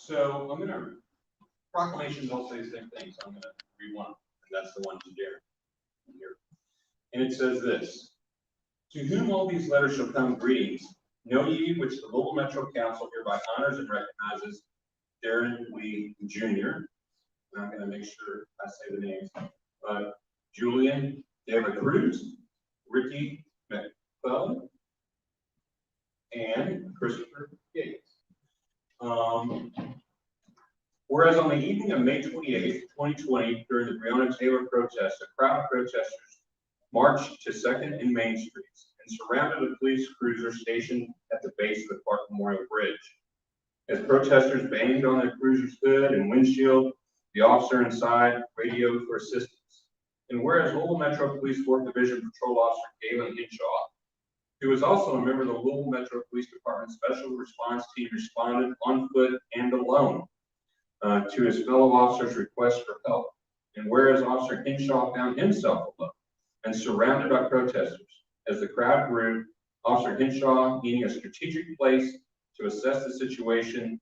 So I'm going to, proclamations all say the same thing, so I'm going to read one, and that's the one to Darren here. And it says this: to whom all these letters shall come, greetings. Know ye which the Louisville Metro Council hereby honors and recognizes Darren Lee Jr. And I'm going to make sure I say the names. Julian De La Cruz, Ricky McClellan, and Christopher Gates. Whereas on the evening of May 28th, 2020, during the Breonna Taylor protest, a crowd of protesters marched to 2nd and Main Streets and surrounded a police cruiser stationed at the base of the Clark Memorial Bridge. As protesters banged on the cruiser's hood and windshield, the officer inside radioed for assistance. And whereas Louisville Metro Police 4th Division Patrol Officer Galen Hinshaw, who was also a member of the Louisville Metro Police Department Special Response Team, responded on foot and alone to his fellow officers' request for help. And whereas Officer Hinshaw found himself alone and surrounded by protesters, as the crowd grew, Officer Hinshaw, needing a strategic place to assess the situation,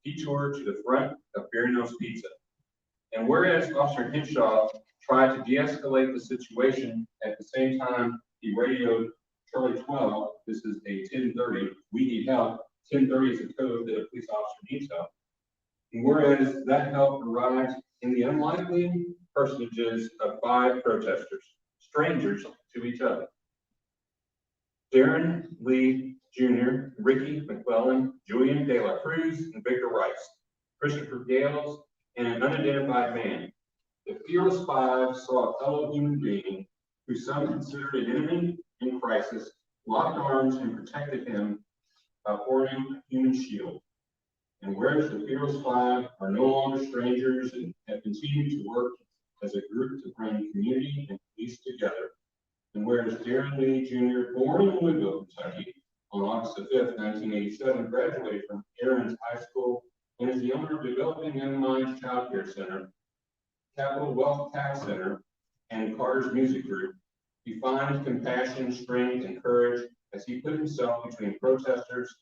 detoured to the front of Beer Nose Pizza. And whereas Officer Hinshaw tried to de-escalate the situation, at the same time he radioed Charlie 12, this is a 1030, we need help. 1030 is a code that a police officer needs help. And whereas that help arrived in the unlikely personages of 5 protesters, strangers to each other: Darren Lee Jr., Ricky McClellan, Julian De La Cruz, and Victor Rice, Christopher Gales, and an unidentified man. The fearless 5 saw a fellow human being who some considered an enemy in crisis, locked arms and protected him by forming a human shield. And whereas the fearless 5 are no longer strangers and have continued to work as a group to bring community and police together, and whereas Darren Lee Jr., born in Louisville, Kentucky, on August 5th, 1987, graduated from Aaron's High School and is the owner of Developing Young Minds Child Care Center, Capital Wealth Tax Center, and Carter's Music Group, he finds compassion, strength, and courage as he put himself between protesters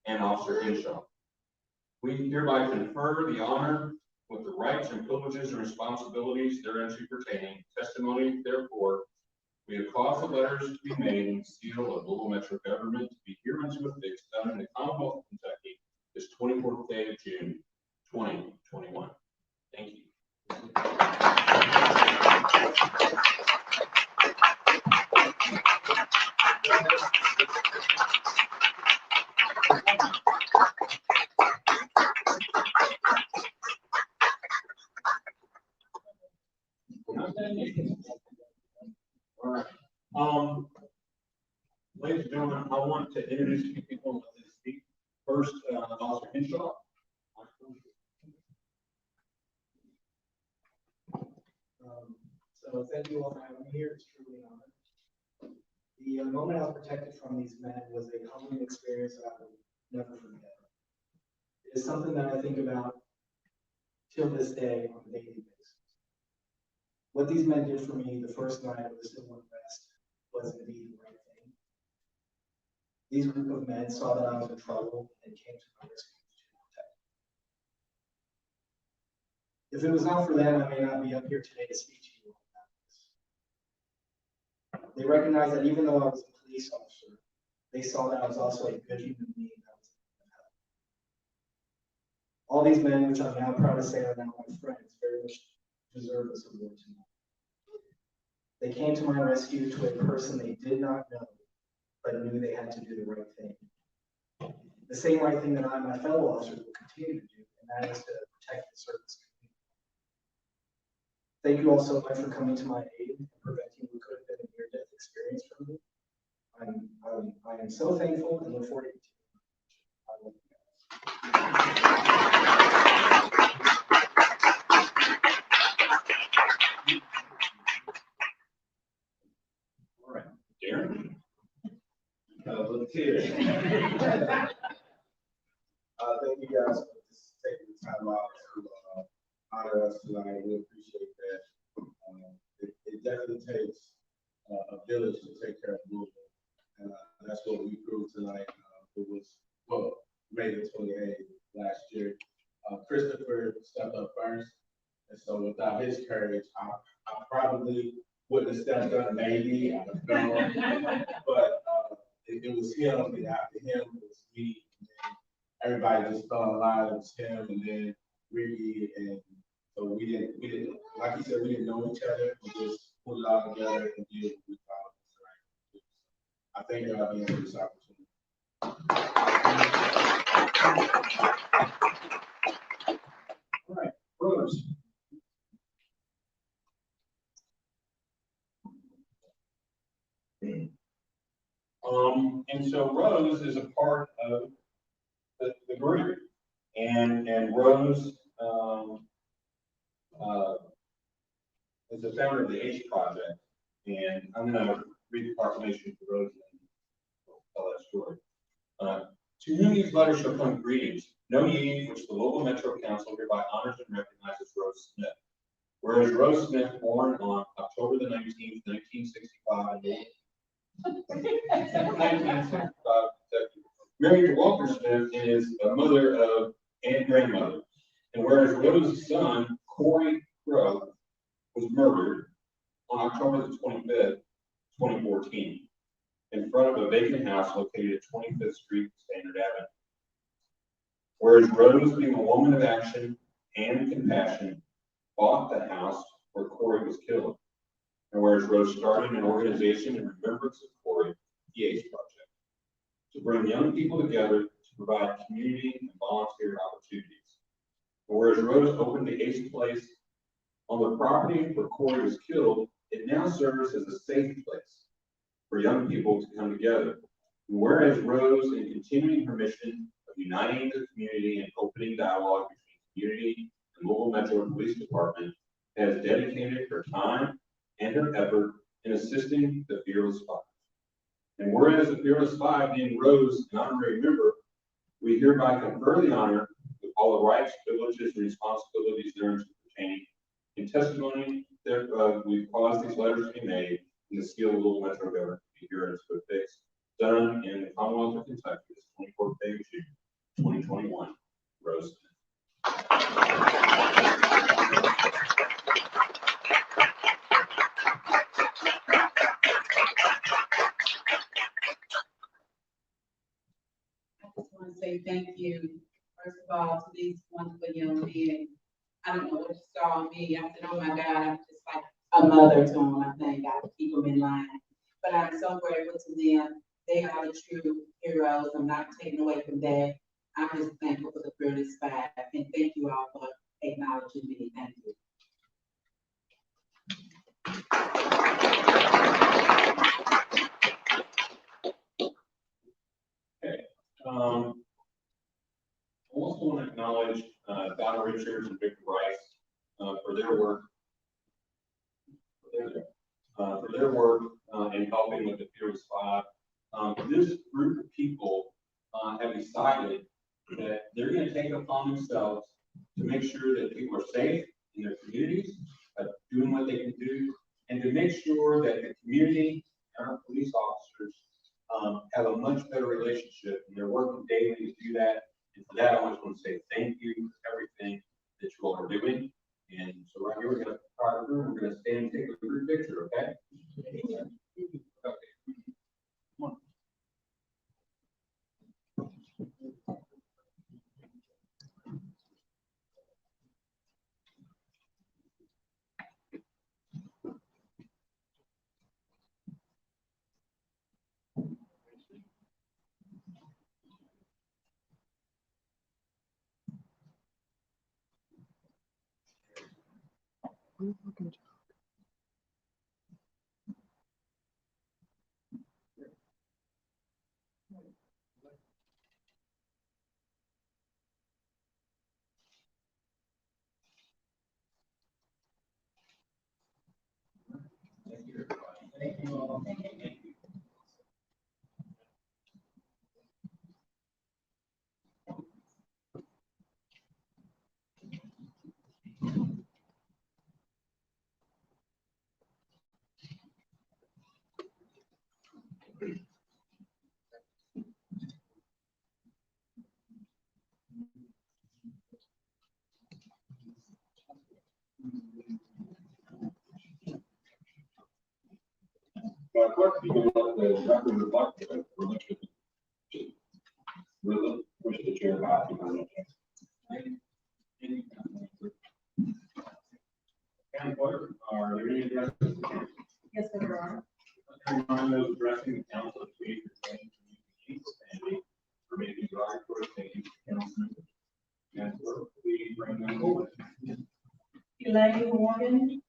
and Officer Hinshaw. We hereby confer the honor with the rights and privileges and responsibilities thereunto pertaining. Testimony, therefore, we have caused the letters to be made in the seal of Louisville Metro government to be hereunto affixed done in the Commonwealth of Kentucky this 24th day of June, 2021. Thank you. All right. Ladies and gentlemen, I want to introduce a few people to speak. First, Officer Hinshaw. So thank you all for having me here. It's truly an honor. The moment I was protected from these men was a humbling experience that I will never forget. It is something that I think about till this day on a daily basis. What these men did for me the first night of the civil unrest was indeed the right thing. These group of men saw that I was in trouble and came to my rescue to protect me. If it was not for them, I may not be up here today to speak to you about this. They recognized that even though I was a police officer, they saw that I was also a good human being that was in help. All these men, which I'm now proud to say are now my friends, very much deserve this award tonight. They came to my rescue to a person they did not know, but knew they had to do the right thing. The same right thing that I and my fellow officers will continue to do, and that is to protect the service community. Thank you all so much for coming to my aid and preventing what could have been a near-death experience for me. I am so thankful and look forward to continuing. I love you guys. All right, Darren. Look here. Thank you guys for just taking the time out to honor us tonight. We appreciate that. It definitely takes a village to take care of Louisville, and that's what we proved tonight. It was May the 28th last year. encouraged. I probably wouldn't have stepped up, maybe, I don't know. But it was him, and after him, it was me. And everybody just fell in line. It was him, and then Ricky, and so we didn't, like you said, we didn't know each other. We just put it all together and did what we thought was right. I thank y'all again for this opportunity. All right, Rose. And so Rose is a part of the group, and Rose is the founder of the ACE Project, and I'm going to read the proclamation for Rose and tell that story. To whom these letters shall come greetings, know ye which the local Metro Council hereby honors and recognizes Rose Smith. Whereas Rose Smith, born on October the 19th, 1965, married to Walter Smith and is a mother of and grandmother. And whereas Rose's son, Corey Crow, was murdered on October the 25th, 2014, in front of a vacant house located at 25th Street, Standard Avenue. Whereas Rose, being a woman of action and compassion, bought the house where Corey was killed. And whereas Rose started an organization in remembrance of Corey, the ACE Project, to bring young people together to provide community and volunteer opportunities. And whereas Rose opened the ACE Place on the property where Corey was killed, it now serves as a safe place for young people to come together. And whereas Rose, in continuing her mission of uniting the community and opening dialogue between community and Louisville Metro Police Department, has dedicated her time and her effort in assisting the Fearless Five. And whereas the Fearless Five, being Rose an honorary member, we hereby confer the honor with all the rights, privileges, and responsibilities therein pertaining. In testimony that we've caused these letters to be made in the skill of Louisville Metro government to be here in good fix, done in the Commonwealth of Kentucky, this 24th day of June, 2021. Rose. Want to say thank you, first of all, to these wonderful young men. I don't know what you saw in me. I said, oh my God, I'm just like a mother to them. I think I keep them in line. But I'm so grateful to them. They are the true heroes. I'm not taking away from that. I'm just thankful for the Fearless Five. And thank you all for acknowledging me. Thank you. Okay. I also want to acknowledge Donna Richards and Victor Rice for their work. In helping with the Fearless Five. This group of people have decided that they're going to take it upon themselves to make sure that people are safe in their communities, doing what they can do, and to make sure that the community and our police officers have a much better relationship, and they're working daily to do that. And for that, I just want to say thank you for everything that you all are doing. And so right here, we're going to start the room. We're going to stand and take a group picture, okay? Okay. Come on. Thank you, everybody. Thank you all. Thank you. Clerk, you can let the record reflect that we're looking to really push the chair back. County Clerk, are there any addresses? Yes, there are. Remind those addressing the council to please refrain from using standing or making derogatory statements to council members. Madam Clerk, please bring them forward. Elaine Morgan.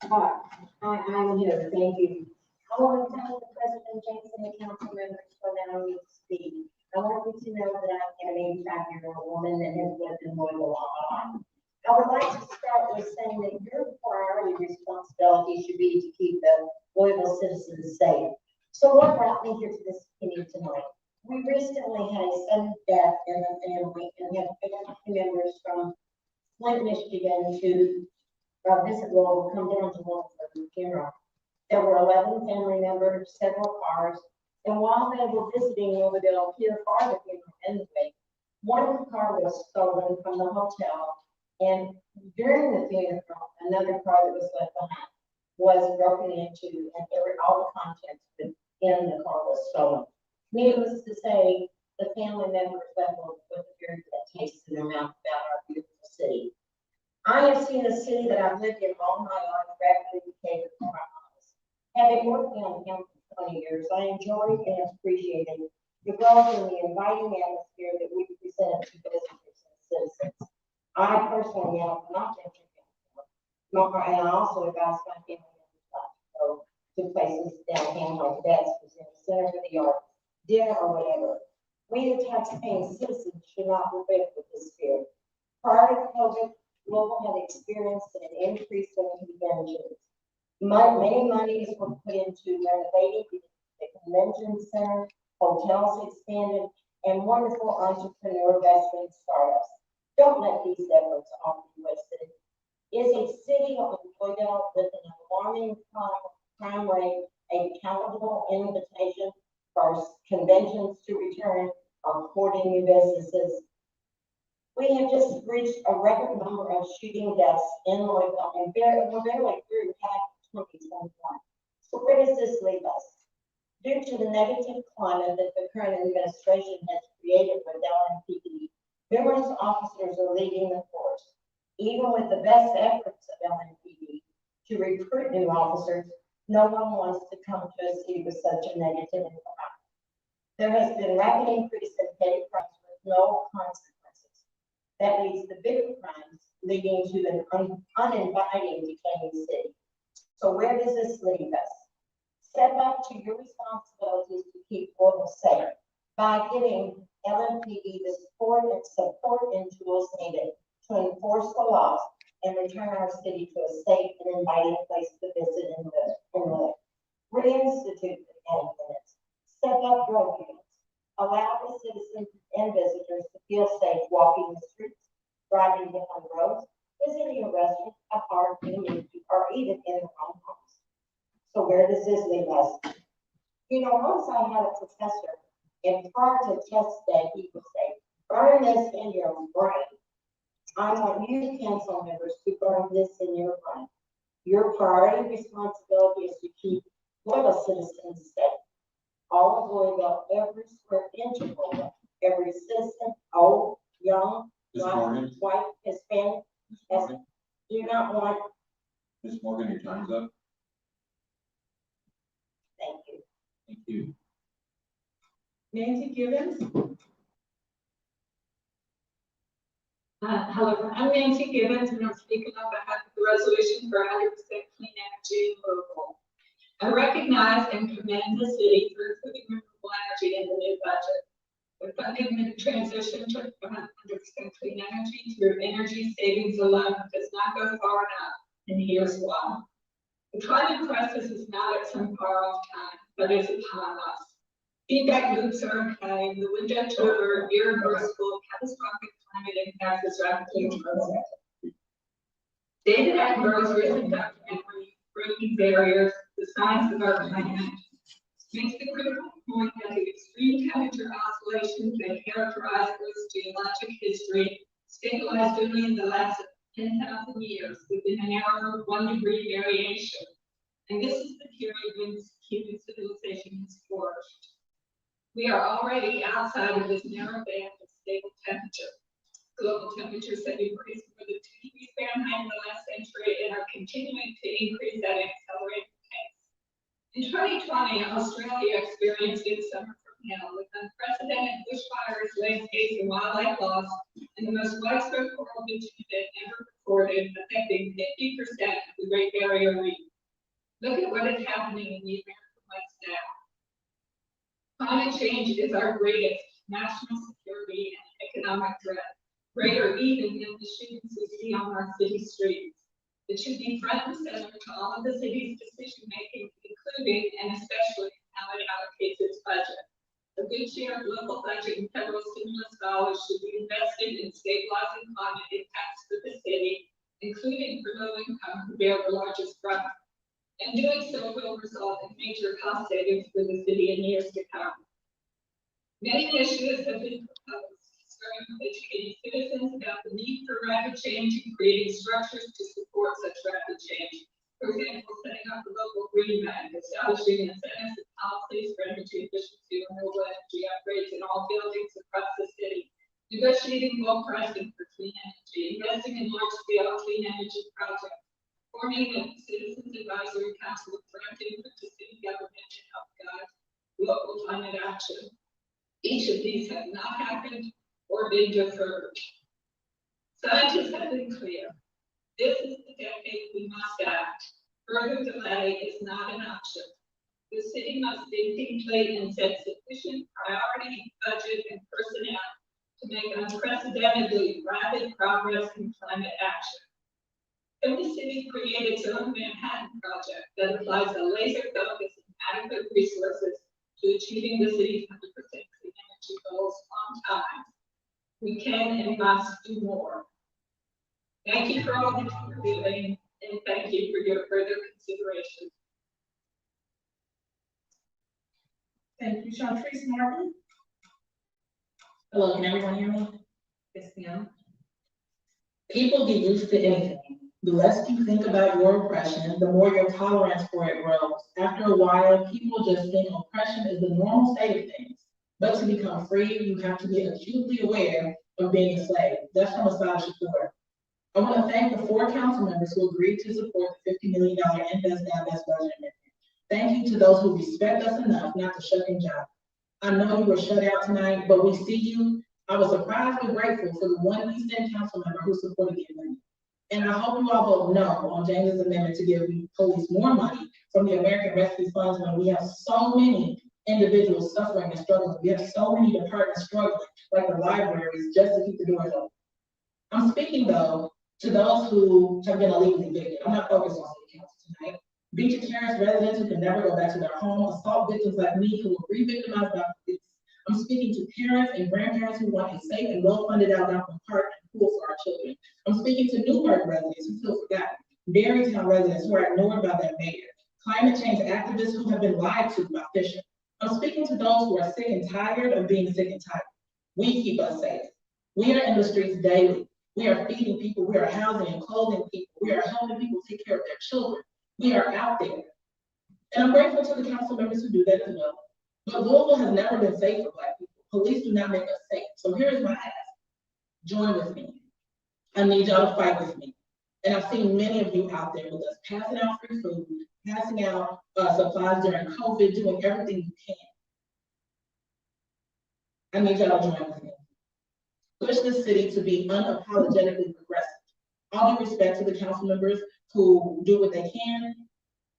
Hi, I'm here, thank you. I want to thank the President James and the council members for allowing me to speak. I want you to know that I'm an 85-year-old woman that has lived in Louisville all my life. I would like to start with saying that your priority responsibility should be to keep the Louisville citizens safe. So what brought me here to this meeting tonight? We recently had a sudden death in the family and have family members from Flint, Michigan to visit Louisville, come down to Louisville for the funeral. There were 11 family members, several cars, and while they were visiting Louisville here for the funeral anyway, one of the cars was stolen from the hotel, and during the funeral, another car that was left behind was broken into, and all the contents within the car was stolen. Needless to say, the family members left with a very bad taste in their mouth about our beautiful city. I have seen a city that I've lived in all my life rapidly decay before my eyes. Having worked in the county for 20 years, I enjoyed and appreciated the growth and the inviting atmosphere that we present to visitors and citizens. I personally have not been to Canada, and I also advise my family members not to go to places downtown like that's in the center of the yard, dinner or whatever. We, the taxpaying citizens, should not live with this fear. Prior to COVID, Louisville had experienced an increase in conventions. Many monies were put into renovating the convention center, hotels expanded, and wonderful entrepreneur veteran startups. Don't let these efforts all be wasted. Is a city of Louisville with an alarming crime rate a palatable invitation for conventions to return or courting new businesses? We have just reached a record number of shooting deaths in Louisville, and we're barely through half of 2021. So where does this leave us? Due to the negative climate that the current administration has created with LMPD, numerous officers are leaving the force. Even with the best efforts of LMPD to recruit new officers, no one wants to come to a city with such a negative environment. There has been rapid increase in petty crimes with no consequences. That leads to bigger crimes, leading to an uninviting, decaying city. So where does this leave us? Step up to your responsibilities to keep Louisville safe by giving LMPD the support and tools needed to enforce the laws and return our city to a safe and inviting place to visit and live. Reinstitute the county limits. Step up road units. Allow the citizens and visitors to feel safe walking the streets, driving down roads, visiting a restaurant, a park, or even in their own homes. So where does this leave us? You know, once I had a professor, and prior to test day, he would say, burn this in your brain. I want you council members to burn this in your brain. Your priority responsibility is to keep Louisville citizens safe. All of Louisville, every square inch of Louisville, every citizen, old, young, black, white, Hispanic, do not want. Ms. Morgan, your time's up. Thank you. Thank you. Nancy Gibbons. Hello, I'm Nancy Gibbons, and I'm speaking on behalf of the resolution for 100% clean energy in Louisville. I recognize and commend the city for including renewable energy in the new budget. The funding the transition to 100% clean energy through energy savings alone does not go far enough, and here's why. The climate crisis is not at some far off time, but is upon us. Feedback loops are okay, the window to avert irreversible catastrophic climate impacts is rapidly approaching. David Attenborough's recent documentary, Breaking Barriers, The Science of Our Planet, makes the critical point that the extreme temperature oscillations that characterize Earth's geologic history stabilized only in the last 10,000 years within an error of 1 degree variation. And this is the period when human civilization has flourished. We are already outside of this narrow band of stable temperature. Global temperatures have increased more than 2 degrees Fahrenheit in the last century and are continuing to increase at an accelerated pace. In 2020, Australia experienced its summer from hell with unprecedented bushfires, landscapes, and wildlife loss, and the most widespread coral bleaching event ever recorded, affecting 50% of the Great Barrier Reef. Look at what is happening in the American West now. Climate change is our greatest national security and economic threat, greater even than the shootings we see on our city streets. It should be front and center to all of the city's decision-making, including and especially how it allocates its budget. A good share of local budget and federal stimulus dollars should be invested in stabilizing climate impacts for the city, including for low income who bear the largest brunt. And doing so will result in major cost savings for the city in years to come. Many initiatives have been proposed, starting with educating citizens about the need for rapid change and creating structures to support such rapid change. For example, setting up a local green bank, establishing incentives and policies for energy efficiency and renewable energy upgrades in all buildings across the city, negotiating low pricing for clean energy, investing in large-scale clean energy projects, forming a citizens advisory council with direct input to city government to help guide local climate action. Each of these have not happened or been deferred. Scientists have been clear. This is the decade we must act. Further delay is not an option. The city must think deeply and set sufficient priority, budget, and personnel to make unprecedentedly rapid progress in climate action. Can the city create its own Manhattan Project that applies a laser focus and adequate resources to achieving the city's 100% clean energy goals on time? We can and must do more. Thank you for all that you're doing, and thank you for your further consideration. Thank you, Chantrice Martin. Hello, can everyone hear me? Yes, ma'am. People get used to anything. The less you think about your oppression, the more your tolerance for it grows. After a while, people just think oppression is the normal state of things. But to become free, you have to be acutely aware of being a slave. That's from Asada Shakur. I want to thank the 4 council members who agreed to support the $50 million Divest budget amendment. Thank you to those who respect us enough not to shuck and jive. I know you were shut out tonight, but we see you. I was surprised but grateful for the one East End council member who supported the amendment. And I hope you all vote no on James's amendment to give police more money from the American Rescue Funds when we have so many individuals suffering and struggling. We have so many departments struggling, like the libraries, just to keep the doors open. I'm speaking, though, to those who have been illegally evicted. I'm not focused on city council tonight. Beach and Terrace residents who can never go back to their home, assault victims like me who were re-victimized by police. I'm speaking to parents and grandparents who want a safe and well-funded Algonquin park and pool for our children. I'm speaking to Newburgh residents who feel forgotten, Berrytown residents who are ignored by their mayor, climate change activists who have been lied to by Fisher. I'm speaking to those who are sick and tired of being sick and tired. We keep us safe. We are in the streets daily. We are feeding people. We are housing and clothing people. We are helping people take care of their children. We are out there. And I'm grateful to the council members who do that as well. But Louisville has never been safe for Black people. Police do not make us safe. So here is my ask. Join with me. I need y'all to fight with me. And I've seen many of you out there with us passing out free food, passing out supplies during COVID, doing everything you can. I need y'all to join with me. Push this city to be unapologetically progressive. All due respect to the council members who do what they can,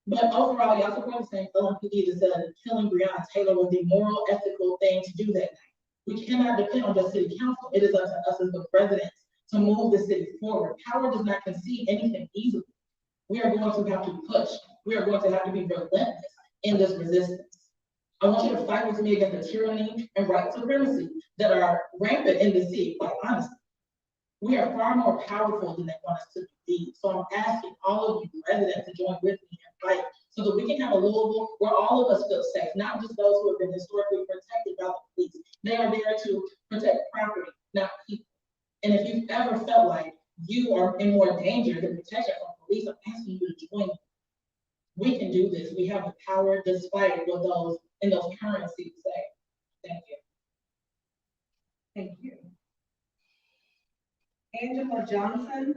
but overall, y'all support the same LMPD that said killing Breonna Taylor was the moral, ethical thing to do that night. We cannot depend on just city council. It is up to us as the residents to move the city forward. Power does not concede anything easily. We are going to have to push. We are going to have to be relentless in this resistance. I want you to fight with me against the tyranny and white supremacy that are rampant in the city, quite honestly. We are far more powerful than they want us to be. So I'm asking all of you residents to join with me and fight so that we can have a Louisville where all of us feel safe, not just those who have been historically protected by the police. They are there to protect property, not people. And if you've ever felt like you are in more danger than protection from police, I'm asking you to join me. We can do this. We have the power despite what those in those current seats say. Thank you. Thank you. Angela Johnson.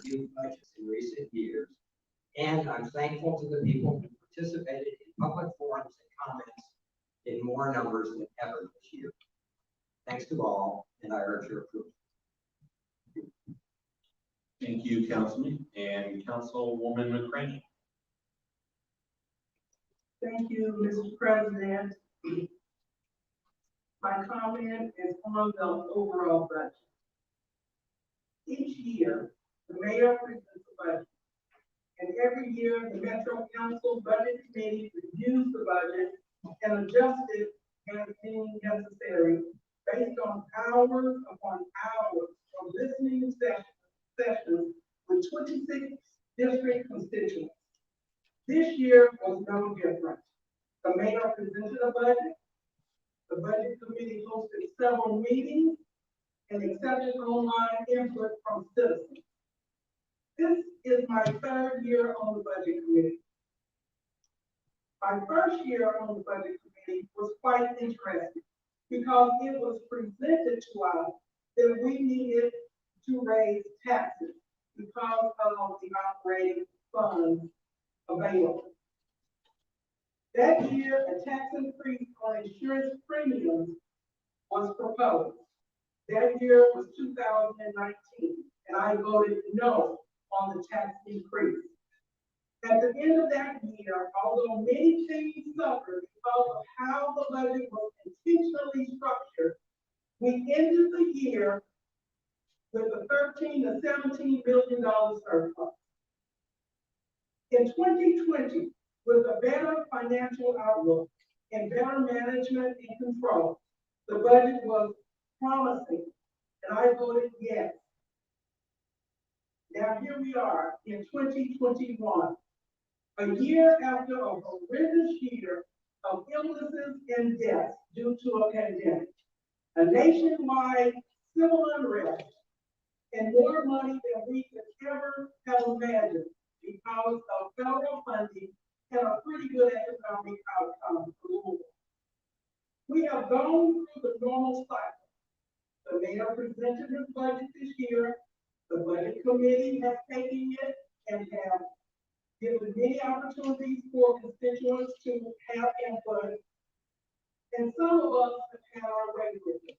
youth budgets in recent years. And I'm thankful to the people who participated in public forums and comments in more numbers than ever this year. Thanks to all, and I urge your approval. Thank you, Councilman, and Councilwoman McCraney. Thank you, Mr. President. My comment is on the overall budget. Each year, the mayor presents a budget. And every year, the Metro Council Budget Committee reviews the budget and adjusts it as being necessary based on hours upon hours of listening sessions with 26 district constituents. This year was no different. The mayor presented a budget. The budget committee hosted several meetings and accepted online input from citizens. This is my third year on the budget committee. My first year on the budget committee was quite interesting because it was presented to us that we needed to raise taxes because of the operating funds available. That year, a tax increase on insurance premiums was proposed. That year was 2019, and I voted no on the tax increase. At the end of that year, although many things suffered because of how the budget was intentionally structured, we ended the year with a $13 to $17 billion surplus. In 2020, with a better financial outlook and better management and control, the budget was promising, and I voted yes. Now here we are in 2021, a year after a horrendous year of illnesses and deaths due to a pandemic, a nationwide civil unrest, and more money than we could ever have imagined because of federal funding and a pretty good economic outcome. We have gone through the normal cycle. The mayor presented his budget this year. The budget committee has taken it and have given many opportunities for constituents to have input. And some of us have had our way with it.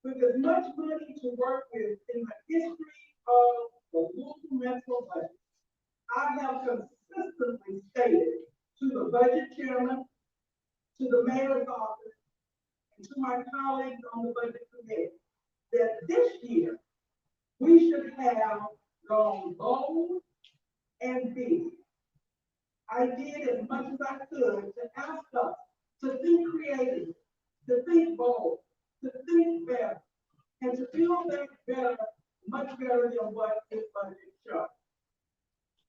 With as much money to work with in the history of the local metro budget, I have consistently stated to the budget chairman, to the mayor's office, and to my colleagues on the budget committee, that this year we should have gone bold and big. I did as much as I could to ask us to think creative, to think bold, to think better, and to build that better, much better than what this budget shows.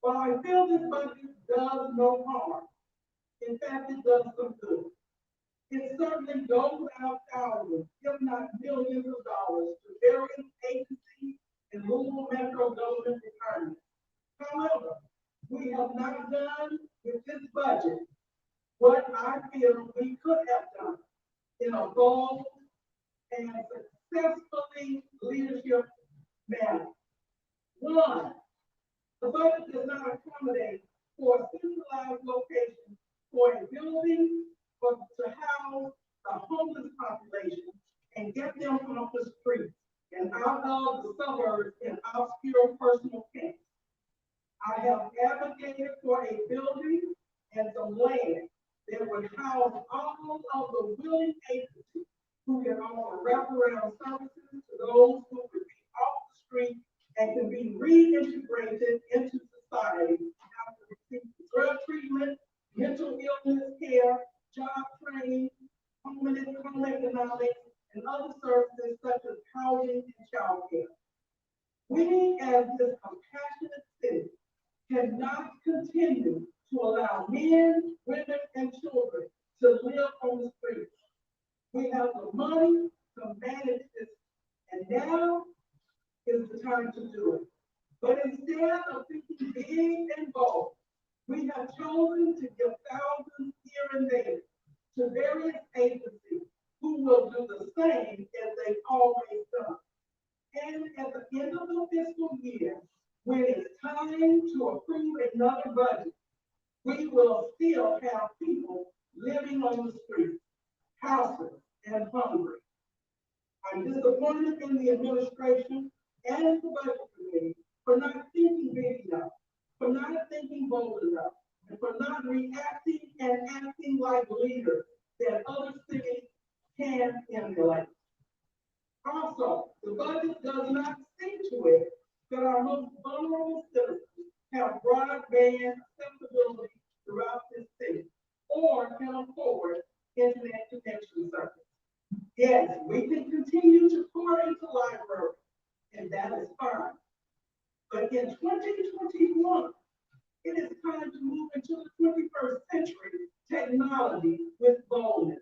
While I feel this budget does no harm, in fact, it does some good. It certainly doles out thousands, if not millions of dollars to various agencies and local metro government departments. However, we have not done with this budget what I feel we could have done in a bold and successfully leadership manner. One, the budget does not accommodate for a centralized location for a building to house the homeless population and get them off the streets and out of the suburbs in obscure personal camps. I have advocated for a building and some land that would house all of the willing agencies who can offer wraparound services to those who would be off the street and can be reintegrated into society after receiving drug treatment, mental illness care, job training, home economics, and other services such as housing and child care. We, as this compassionate city, cannot continue to allow men, women, and children to live on the streets. We have the money to manage this, and now is the time to do it. But instead of thinking big and bold, we have chosen to give thousands here and there to various agencies who will do the same as they've always done. And at the end of the fiscal year, when it's time to approve another budget, we will still have people living on the street, houseless and hungry. I'm disappointed in the administration and the budget committee for not thinking big enough, for not thinking bold enough, and for not reacting and acting like leaders that other cities can emulate. Also, the budget does not see to it that our most vulnerable citizens have broadband accessibility throughout this city or can afford internet connection service. Yes, we can continue to pour into libraries, and that is fine. But in 2021, it is time to move into the 21st century technology with boldness.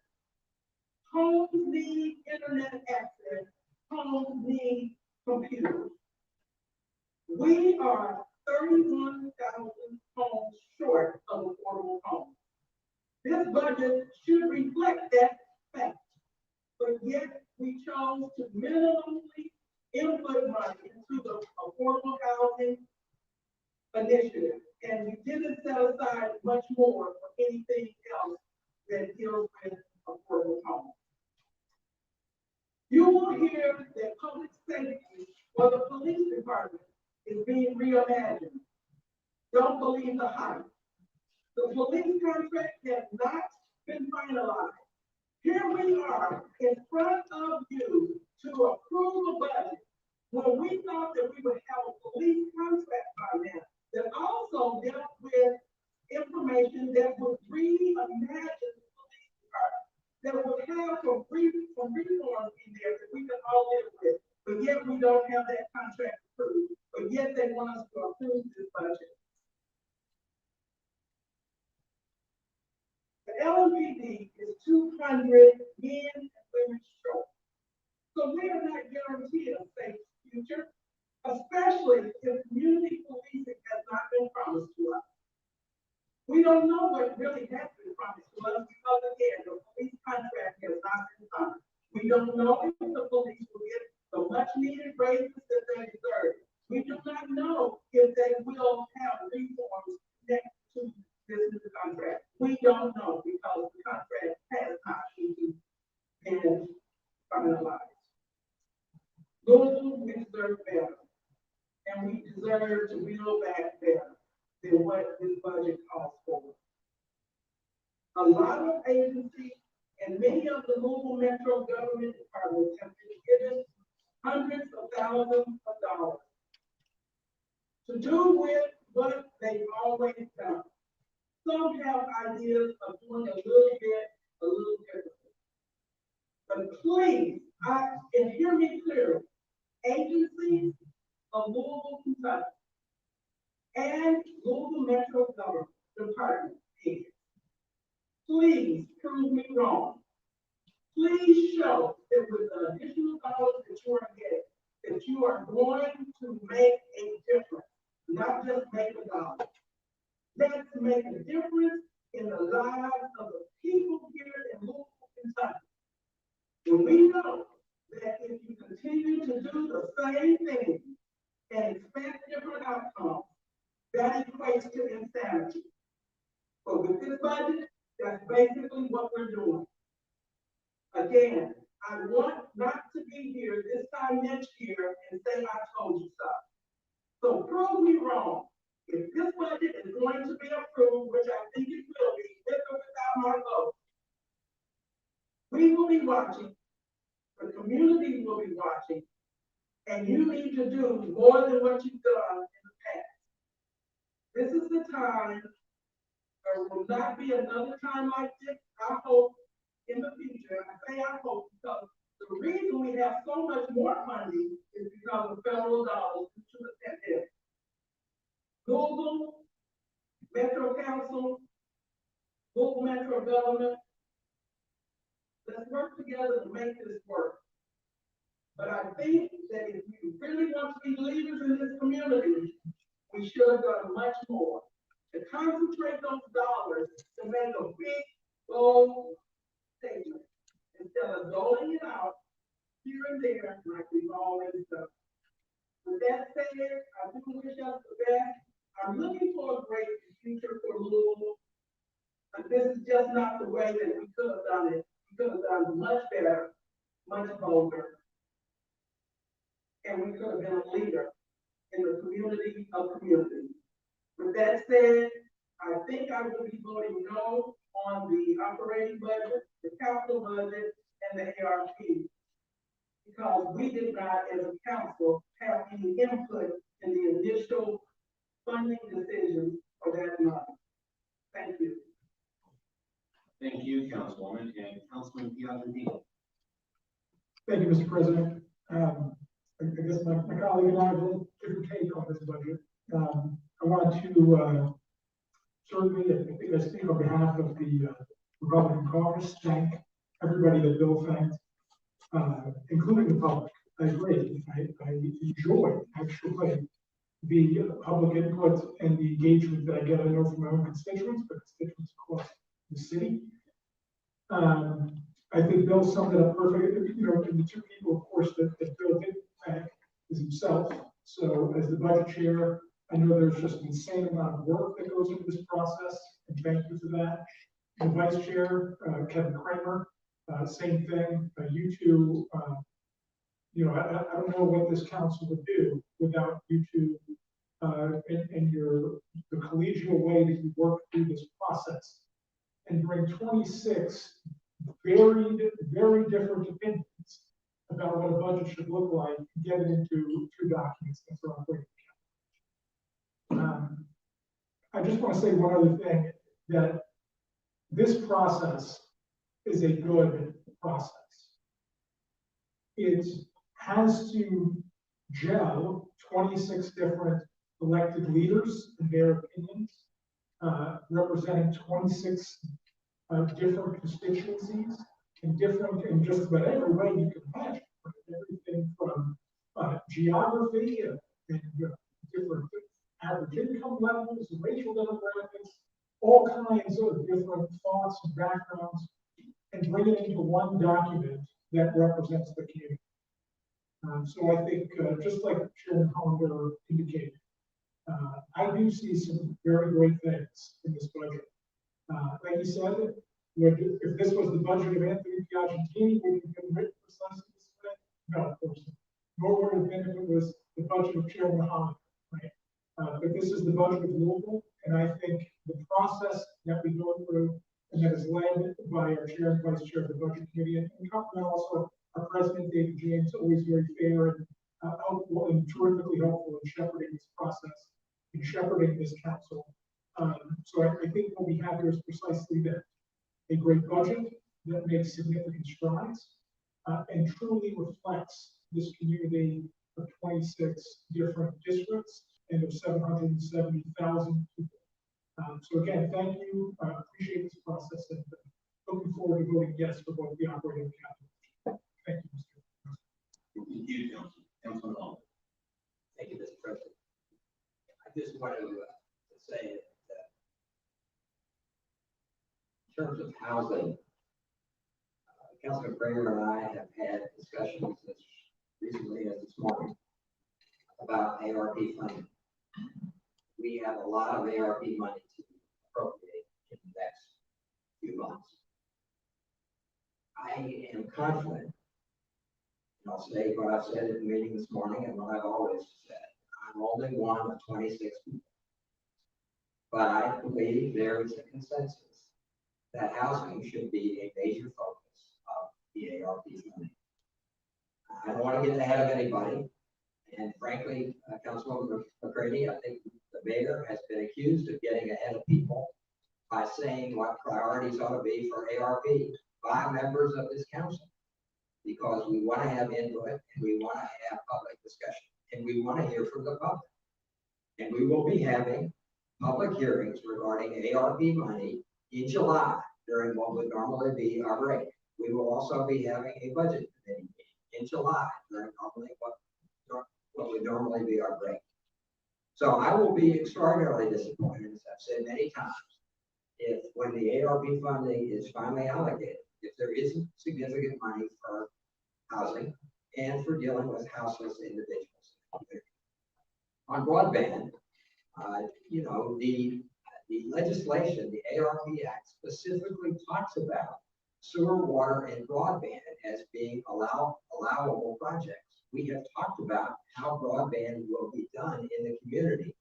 Homes need internet access. Homes need computers. We are 31,000 homes short of affordable homes. This budget should reflect that fact, but yet we chose to minimally input money into the affordable housing initiative, and we didn't set aside much more for anything else that deals with affordable homes. You will hear that public safety or the police department is being reimagined. Don't believe the hype. The police contract has not been finalized. Here we are in front of you to approve a budget when we thought that we would have a police contract by now that also dealt with information that would reimagine the police department, that would have some reforms in there that we can all live with. But yet we don't have that contract approved. But yet they want us to approve this budget. The LMPD is 200 men and women short. So we are not guaranteed a safe future, especially if community policing has not been promised to us. We don't know what really has been promised to us because, again, the police contract has not been signed. We don't know if the police will get the much needed raises that they deserve. We do not know if they will have reforms next to this new contract. We don't know because the contract has not even been finalized. Louisville, we deserve better, and we deserve to build back better than what this budget calls for. A lot of agencies and many of the Louisville Metro government departments have been given hundreds of thousands of dollars to do with what they've always done. Some have ideas of doing a little differently. But please, and hear me clearly, agencies of Louisville, Kentucky, and Louisville Metro Government Department, please prove me wrong. Please show that with the additional dollars that you are getting, that you are going to make a difference, not just make a dollar. Let's make a difference in the lives of the people here in Louisville, Kentucky. And we know that if you continue to do the same thing and expect different outcomes, that equates to insanity. But with this budget, that's basically what we're doing. Again, I want not to be here this time next year and say I told you so. So prove me wrong. If this budget is going to be approved, which I think it will be, with or without my vote, we will be watching, the community will be watching, and you need to do more than what you've done in the past. This is the time. There will not be another time like this, I hope, in the future. I say I hope because the reason we have so much more funding is because of federal dollars due to the pandemic. Google, Metro Council, Google Metro Government, let's work together to make this work. But I think that if we really want to be leaders in this community, we should have done much more. To concentrate those dollars to make a big, bold statement instead of doling it out here and there like we've always done. With that said, I do wish us the best. I'm looking for a great future for Louisville. But this is just not the way that we could have done it. We could have done much better, much bolder. And we could have been a leader in the community of communities. With that said, I think I will be voting no on the operating budget, the capital budget, and the ARP. Because we did not, as a council, have any input in the initial funding decisions for that money. Thank you. Thank you, Councilwoman, and Councilman Piagentini. Thank you, Mr. President. I guess my colleague and I have a little different take on this budget. I want to certainly, I think I speak on behalf of the Republican caucus, thank everybody that Bill thanked, including the public. I agree. I enjoy actually the public input and the engagement that I get. I know from my own constituents, but constituents across the city. I think Bill summed it up perfectly. You know, the two people, of course, that Bill did thank is himself. So as the budget chair, I know there's just an insane amount of work that goes into this process, and thank you for that. The vice chair, Kevin Kramer, same thing. You two, you know, I don't know what this council would do without you two and the collegial way that you work through this process and bring 26 very different opinions about what a budget should look like, get it into two documents. That's what I'm bringing. I just want to say one other thing, that this process is a good process. It has to gel 26 different elected leaders and their opinions, representing 26 different constituencies in just about every way you can imagine. Everything from geography and different average income levels, racial demographics, all kinds of different thoughts and backgrounds, and bring it into one document that represents the community. So I think, just like Chairman Hollander indicated, I do see some very great things in this budget. Like you said, if this was the budget of Anthony Piagentini, would it have been written precisely this way? No, of course not. Nor would it have been if it was the budget of Chairman Hollander, right? But this is the budget of Louisville, and I think the process that we go through and that is led by our chair and vice chair of the budget committee, and also our president, David James, always very fair and helpful and terrifically helpful in shepherding this process and shepherding this council. So I think what we have here is precisely that, a great budget that makes significant strides and truly reflects this community of 26 different districts and of 770,000 people. So again, thank you. I appreciate this process and looking forward to voting yes for both the operating and capital. Thank you, Mr. President. Thank you, Councilman Hollander. Thank you, Mr. President. I just want to say that in terms of housing, Councilman Kramer and I have had discussions as recently as this morning about ARP funding. We have a lot of ARP money to appropriate in the next few months. I am confident, and I'll say what I've said at the meeting this morning and what I've always said. I'm only one of 26 people. But I believe there is a consensus that housing should be a major focus of the ARP funding. I don't want to get ahead of anybody. And frankly, Councilwoman McCready, I think the mayor has been accused of getting ahead of people by saying what priorities ought to be for ARP by members of this council. Because we want to have input and we want to have public discussion and we want to hear from the public. And we will be having public hearings regarding ARP money in July during what would normally be our break. We will also be having a budget committee meeting in July during what would normally be our break. So I will be extraordinarily disappointed, as I've said many times, if when the ARP funding is finally allocated, if there isn't significant money for housing and for dealing with houseless individuals. on broadband, you know, the legislation, the ARP Act specifically talks about sewer, water, and broadband as being allowable projects. We have talked about how broadband will be done in the community.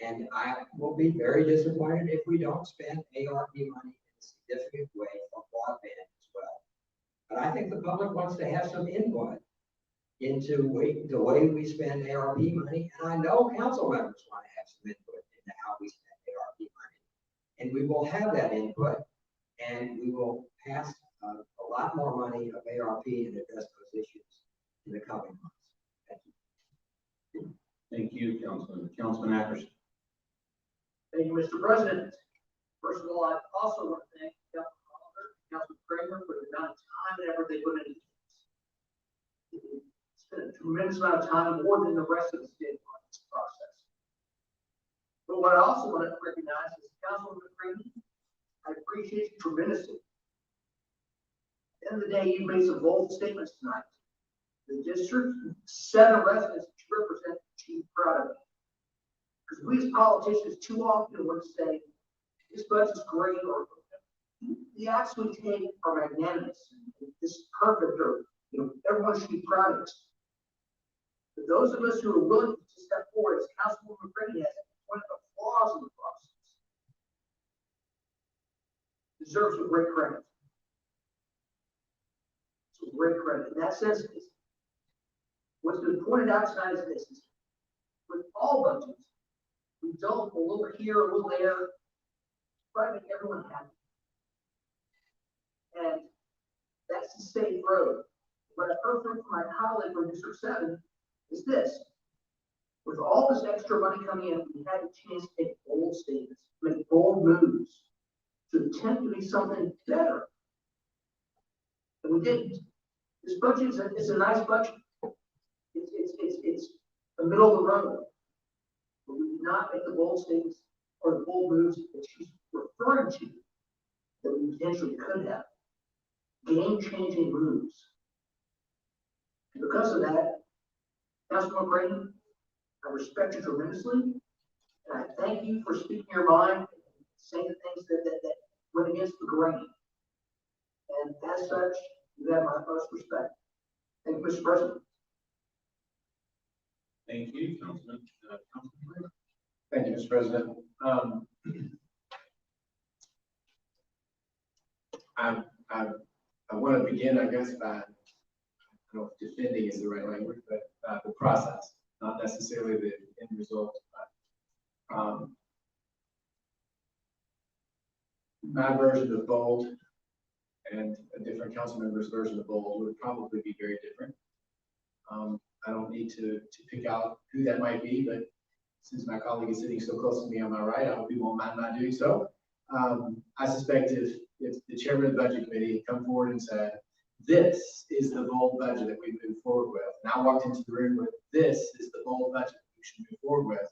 And I will be very disappointed if we don't spend ARP money in a significant way for broadband as well. But I think the public wants to have some input into the way we spend ARP money. And I know council members want to have some input into how we spend ARP money. And we will have that input, and we will pass a lot more money of ARP and address those issues in the coming months. Thank you. Thank you, Councilman Ackerson. Thank you, Mr. President. First of all, I also want to thank Councilman Oliver, Councilman Kramer for the amount of time and effort they put into this. It's been a tremendous amount of time, more than the rest of the state on this process. But what I also want to recognize is Councilman Kramer, I appreciate you tremendously. At the end of the day, you made some bold statements tonight. The district, 7 residents that you represent, should be proud of you. Because we as politicians too often want to say, this budget's great, or the acts we take are magnanimous. This is perfect, or everyone should be proud of us. But those of us who are willing to step forward, as Councilwoman McCready has pointed out flaws in the process, deserves some great credit. Some great credit. In that sense, what's been pointed out tonight is this: is with all budgets, we don't a little here, a little there, try to make everyone happy. And that's the state road. What I've heard from my colleague from District 7 is this: with all this extra money coming in, we had a chance to take bold statements, make bold moves, to attempt to be something better. And we didn't. This budget is a nice budget. It's the middle of the road. But we did not make the bold statements or the bold moves that she's referring to that we potentially could have. Game-changing moves. And because of that, Councilman Brady, I respect you tremendously, and I thank you for speaking your mind and saying the things that went against the grain. And as such, you have my utmost respect. Thank you, Mr. President. Thank you, Councilman. Councilman. Thank you, Mr. President. I want to begin, I guess, by, I don't know if defending is the right language, but the process, not necessarily the end result. My version of bold and a different council member's version of bold would probably be very different. I don't need to pick out who that might be, but since my colleague is sitting so close to me on my right, I hope he won't mind not doing so. I suspect if the chairman of the budget committee had come forward and said, this is the bold budget that we move forward with, and I walked into the room with, this is the bold budget we should move forward with,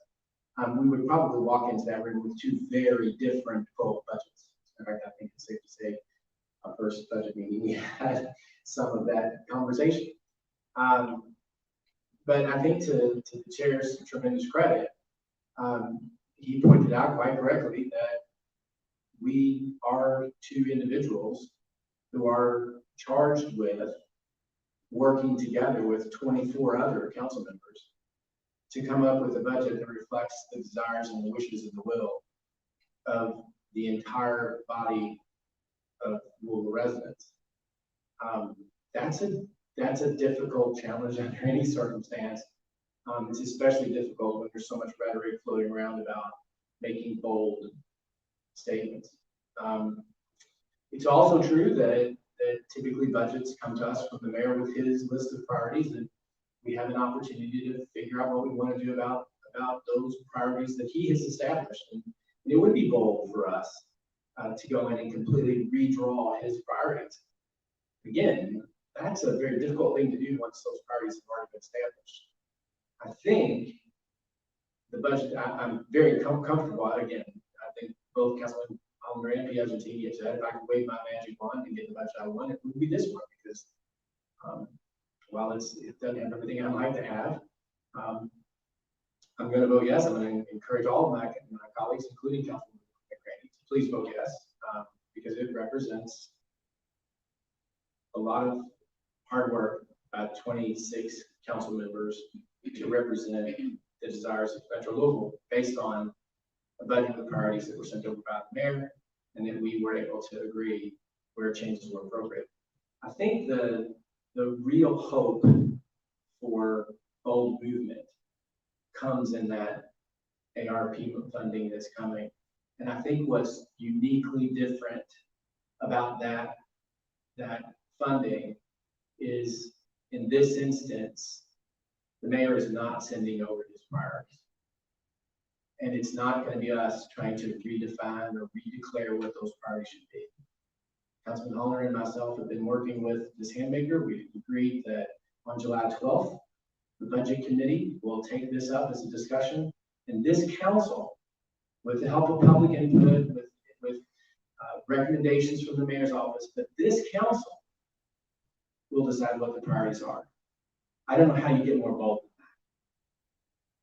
we would probably walk into that room with 2 very different bold budgets. In fact, I think it's safe to say our first budget meeting, we had some of that conversation. But I think to the chair's tremendous credit, he pointed out quite correctly that we are 2 individuals who are charged with working together with 24 other council members to come up with a budget that reflects the desires and the wishes and the will of the entire body of rural residents. That's a difficult challenge under any circumstance. It's especially difficult when there's so much rhetoric floating around about making bold statements. It's also true that typically budgets come to us from the mayor with his list of priorities, and we have an opportunity to figure out what we want to do about those priorities that he has established. And it would be bold for us to go in and completely redraw his priorities. Again, that's a very difficult thing to do once those priorities have already been established. I think the budget, I'm very comfortable. Again, I think both Councilman Oliver and Piagentini have said if I could wave my magic wand and get the budget I want, it would be this one, because while it doesn't have everything I'd like to have, I'm gonna vote yes. I'm gonna encourage all of my colleagues, including Councilman McCraney, to please vote yes, because it represents a lot of hard work by 26 council members to represent the desires of Metro Louisville based on a budget of priorities that were sent over by the mayor, and that we were able to agree where changes were appropriate. I think the real hope for bold movement comes in that ARP funding that's coming. And I think what's uniquely different about that funding is, in this instance, the mayor is not sending over his priorities. And it's not going to be us trying to redefine or redeclare what those priorities should be. Councilman Holler and myself have been working with Ms. Handmaker. We agreed that on July 12th, the budget committee will take this up as a discussion, and this council, with the help of public input, with recommendations from the mayor's office, but this council will decide what the priorities are. I don't know how you get more bold than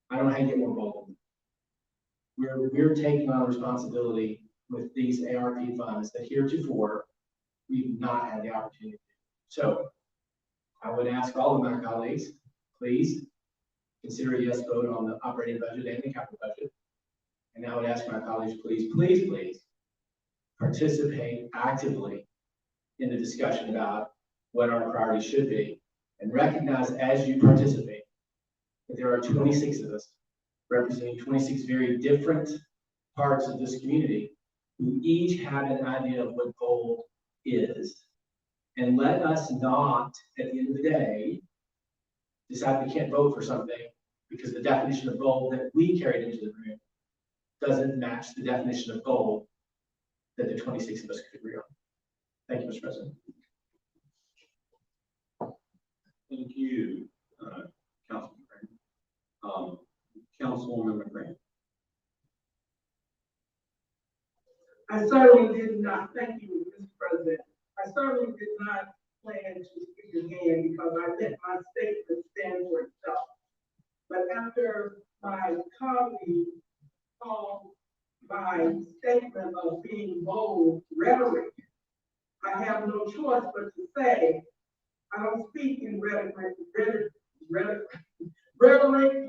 that. I don't know how you get more bold than that. We're taking on responsibility with these ARP funds that heretofore we've not had the opportunity. So I would ask all of my colleagues, please consider a yes vote on the operating budget and the capital budget. And I would ask my colleagues, please participate actively in the discussion about what our priorities should be, and recognize as you participate that there are 26 of us representing 26 very different parts of this community who each have an idea of what gold is. And let us not, at the end of the day, decide we can't vote for something because the definition of gold that we carried into the room doesn't match the definition of gold that the 26 of us could agree on. Thank you, Mr. President. Thank you, Councilman Graham. Councilwoman McGrain. I certainly did not, thank you, Mr. President. I certainly did not plan to speak again because I let my statement stand for itself. But after my colleague called my statement of being bold rhetoric, I have no choice but to say, I don't speak in rhetoric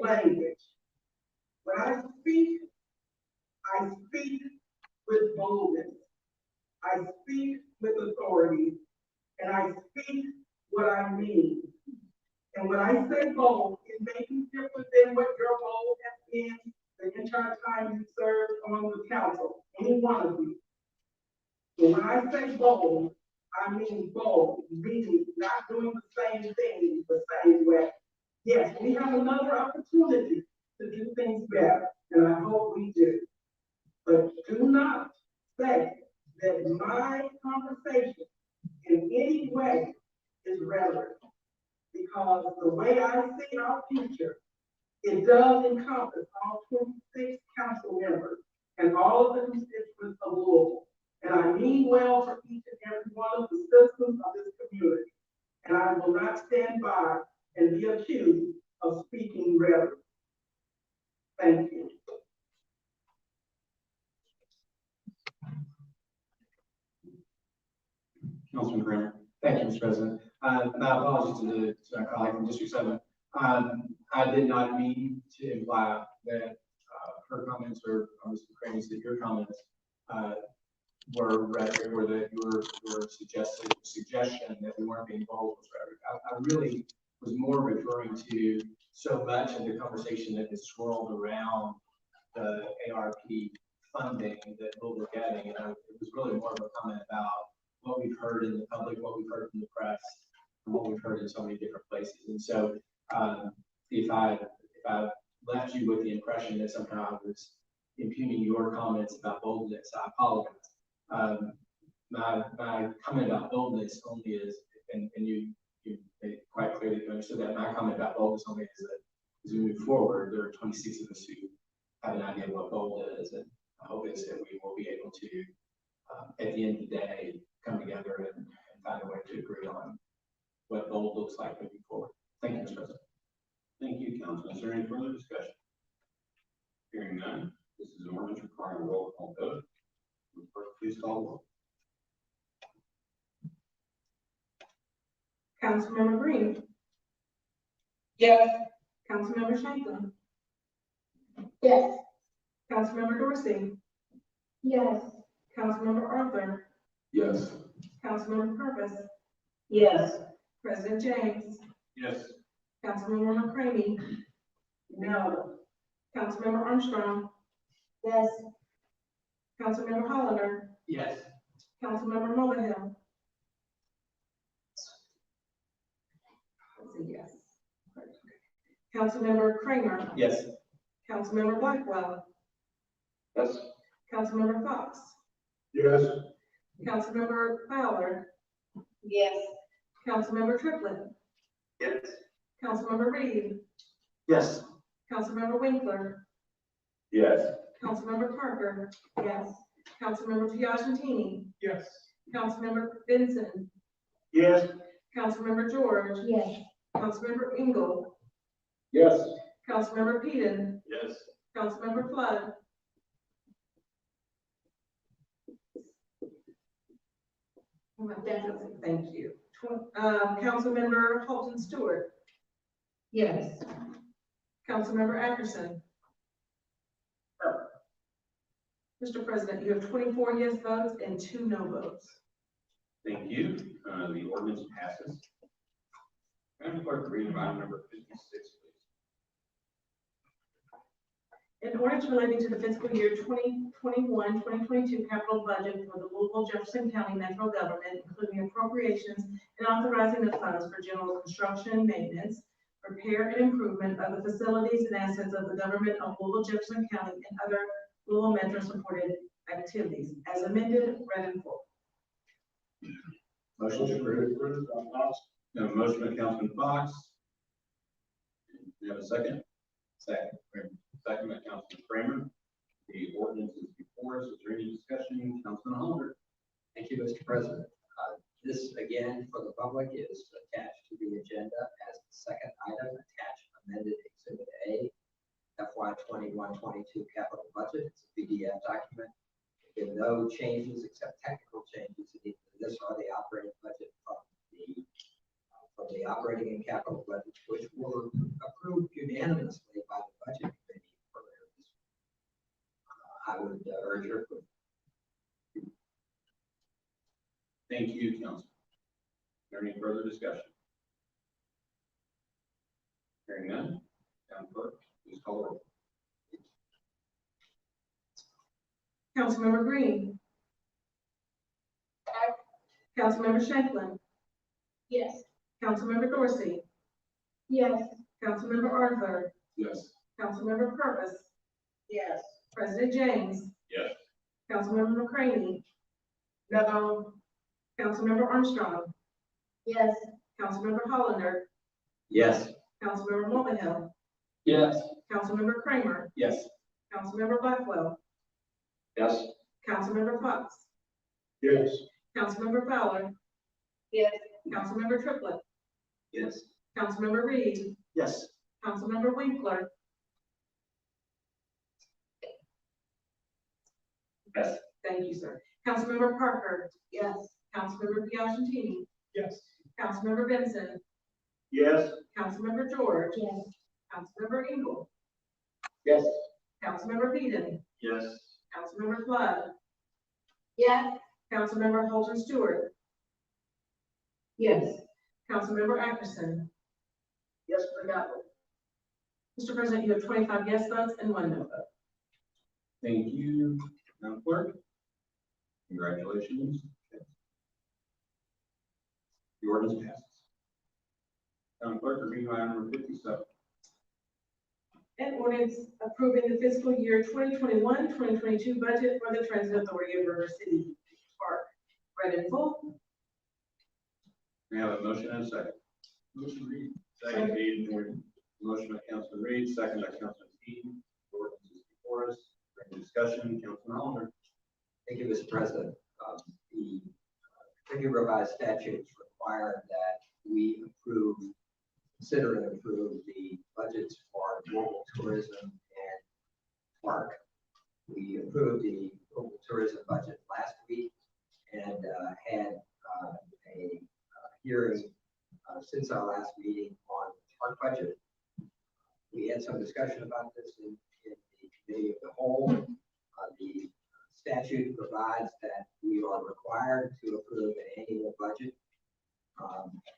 language. When I speak with boldness. I speak with authority, and I speak what I mean. And when I say bold, it may be different than what your bold has been the entire time you served on the council, any one of you. But when I say bold, I mean bold, meaning not doing the same thing the same way. Yes, we have another opportunity to do things better, and I hope we do. But do not say that my conversation in any way is rhetoric, because the way I see our future, it does encompass all 26 council members and all of the constituents of Louisville. And I mean well for each and every one of the citizens of this community. And I will not stand by and be accused of speaking rhetoric. Thank you. Councilman Kramer. Thank you, Mr. President. My apologies to my colleague from District 7. I did not mean to imply that her comments or Mr. Crane's, that your comments were rhetoric, or that your suggestion that we weren't being bold was rhetoric. I really was more referring to so much of the conversation that has swirled around the ARP funding that we're getting. And it was really more of a comment about what we've heard in the public, what we've heard from the press, and what we've heard in so many different places. And so if I left you with the impression that somehow I was impugning your comments about boldness, I apologize. My comment about boldness only is, and you made it quite clearly understood that my comment about boldness only is that as we move forward, there are 26 of us who have an idea of what bold is, and I hope is that we will be able to, at the end of the day, come together and find a way to agree on what bold looks like moving forward. Thank you, Mr. President. Thank you, Councilman. Is there any further discussion? call the roll. Councilmember Green, Yes. Councilmember Shanklin, Yes. Councilmember Dorsey, Yes. Councilmember Arthur, Yes. Councilmember Purvis, Yes. President James, Yes. Councilmember McCramey, No. Councilmember Armstrong, Yes. Councilmember Hollander, Yes. Councilmember Mulvihill. That's a yes. Councilmember Kramer, Yes. Councilmember Blackwell, Yes. Councilmember Fox, Yes. Councilmember Fowler, Yes. Councilmember Triplett, Yes. Councilmember Reed, Yes. Councilmember Winkler, Yes. Councilmember Parker, yes, Councilmember Piagentini, Yes. Councilmember Benson, Yes. Councilmember George, Yes. Councilmember Engel, Yes. Councilmember Peden, Yes. Councilmember Flood. Thank you. Councilmember Holton Stewart, Yes. Councilmember Atkerson. Mr. President, you have 24 yes votes and 2 no votes. Thank you. The ordinance passes. Madam Clerk, read item number 56, please. An ordinance relating to the fiscal year 2021-2022 capital budget for the Louisville Jefferson County Metro Government, including appropriations and authorizing the funds for general construction, maintenance, repair, and improvement of the facilities and assets of the government of Louisville Jefferson County and other Louisville Metro supported activities, as amended, read in full. Motion to approve. We have a motion by Councilman Fox. We have a second? Second. Second by Councilman Kramer. The ordinance is before us. Is there any discussion? Councilman Hollander. Thank you, Mr. President. This, again, for the public, is attached to the agenda as the second item, attached amended Exhibit A, FY 21-22 capital budget. It's a PDF document. There are no changes except technical changes in this or the operating budget from the operating and capital budget, which were approved unanimously by the budget committee earlier this week. I would urge your approval. Thank you, Councilman. Is there any further discussion? Hearing none. Madam Clerk, please call the roll. Councilmember Green. Councilmember Shanklin. Yes. Councilmember Dorsey. Yes. Councilmember Arthur. Yes. Councilmember Purvis. Yes. President James. Yes. Councilmember McCramey. No. Councilmember Armstrong. Yes. Councilmember Hollander. Yes. Councilmember Mulvihill. Yes. Councilmember Kramer. Yes. Councilmember Blackwell. Yes. Councilmember Fox. Yes. Councilmember Fowler. Yes. Councilmember Triplett. Yes. Councilmember Reed. Yes. Councilmember Winkler. Yes. Thank you, sir. Councilmember Parker. Yes. Councilmember Piagentini. Yes. Councilmember Benson. Yes. Councilmember George. Yes. Councilmember Engel. Yes. Councilmember Peden. Yes. Councilmember Flood. Yes. Councilmember Holton Stewart. Yes. Councilmember Atkerson. Yes, for that one. Mr. President, you have 25 yes votes and 1 no vote. Thank you, Madam Clerk. Congratulations. The ordinance passes. Madam Clerk, reading item number 57. An ordinance approving the fiscal year 2021-2022 budget for the Transit Authority of River City Park. Read in full. We have a motion and a second. Motion Reed. Second, Reed. Motion by Councilman Reed, second by Councilman Dean. The ordinance is before us. Any discussion? Councilman Hollander. Thank you, Mr. President. The Kentucky revised statutes require that we consider and approve the budgets for local tourism and park. We approved the local tourism budget last week. discussion about this in the committee of the whole. The statute provides that we are required to approve an annual budget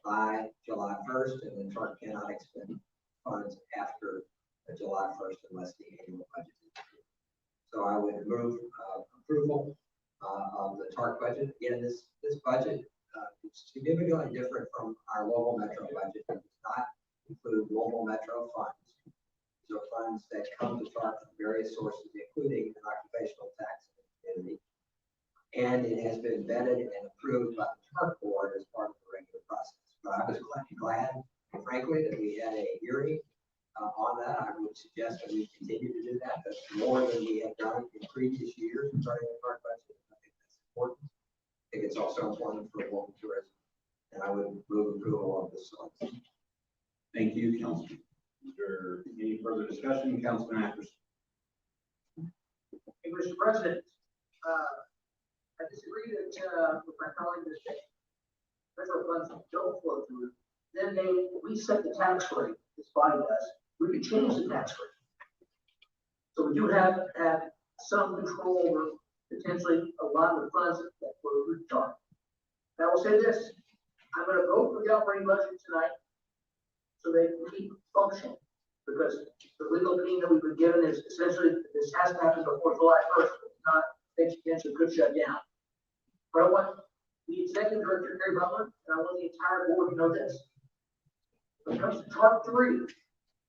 by July 1st, and then TARC cannot expend funds after July 1st unless the annual budget is approved. So I would move approval of the TARC budget. Again, this budget is significantly different from our local metro budget. It does not include local metro funds. These are funds that come to TARC from various sources, including an occupational tax in the community. And it has been vetted and approved by the TARC board as part of the regular process. But I was glad, frankly, that we had a hearing on that. I would suggest that we continue to do that. That's more than we have done in previous years regarding the TARC budget. I think that's important. I think it's also important for local tourism. And I would move approval of this one. Thank you, Councilman. Is there any further discussion, Councilman Ackerson? Hey, Mr. President, I disagree that, with my colleague this day. Federal funds don't flow through. Then they reset the tax rate, this body does. We could change the tax rate. So we do have some control over potentially a lot of the funds that flow through the TARC. Now, I will say this, I'm gonna vote for the operating budget tonight so they can keep functioning. Because the legal opinion that we've been given is essentially this has to happen before July 1st. If not, things potentially could shut down. But I want the executive director, Gary Butler, and I want the entire board to know this. When it comes to TARP 3,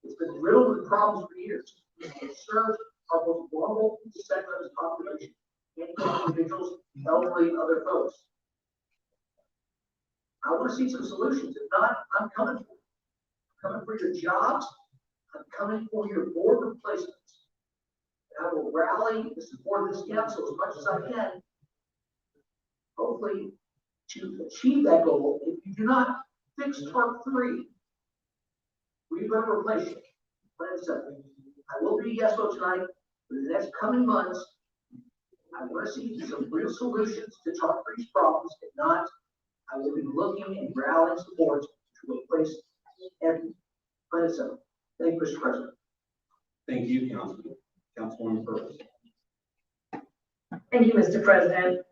it's been riddled with problems for years. It serves our most vulnerable segment of the population, individuals, elderly, other folks. I want to see some solutions. If not, I'm coming for you. I'm coming for your jobs. I'm coming for your board replacements. And I will rally the support of this council as much as I can, hopefully, to achieve that goal. If you do not fix TARP 3, we're going to replace it. Plain and simple. I will be a yes vote tonight. For the next coming months, I want to see some real solutions to TARP 3's problems. If not, I will be looking and rallying support to replace everything. Plain and simple. Thank you, Mr. President. Thank you, Councilman. Councilwoman Purvis. Thank you, Mr. President.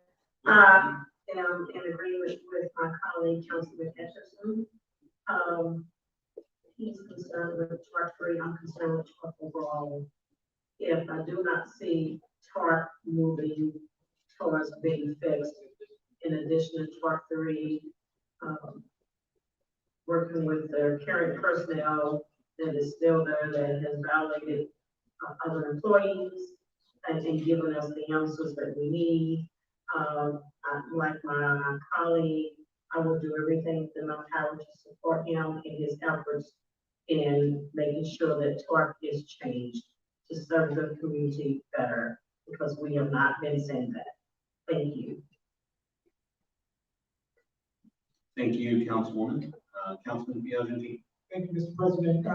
And I'm in agreement with my colleague, Councilman Etchison. He's concerned with TARP 3, I'm concerned with TARP overall. If I do not see TARP moving towards being fixed, in addition to TARP 3, working with the current personnel that is still there, that has violated other employees and given us the answers that we need. Like my colleague, I will do everything in my power to support him in his efforts in making sure that TARP is changed to serve the community better, because we have not been saying that. Thank you. Thank you, Councilwoman. Councilman Piagenti. Thank you, Mr. President.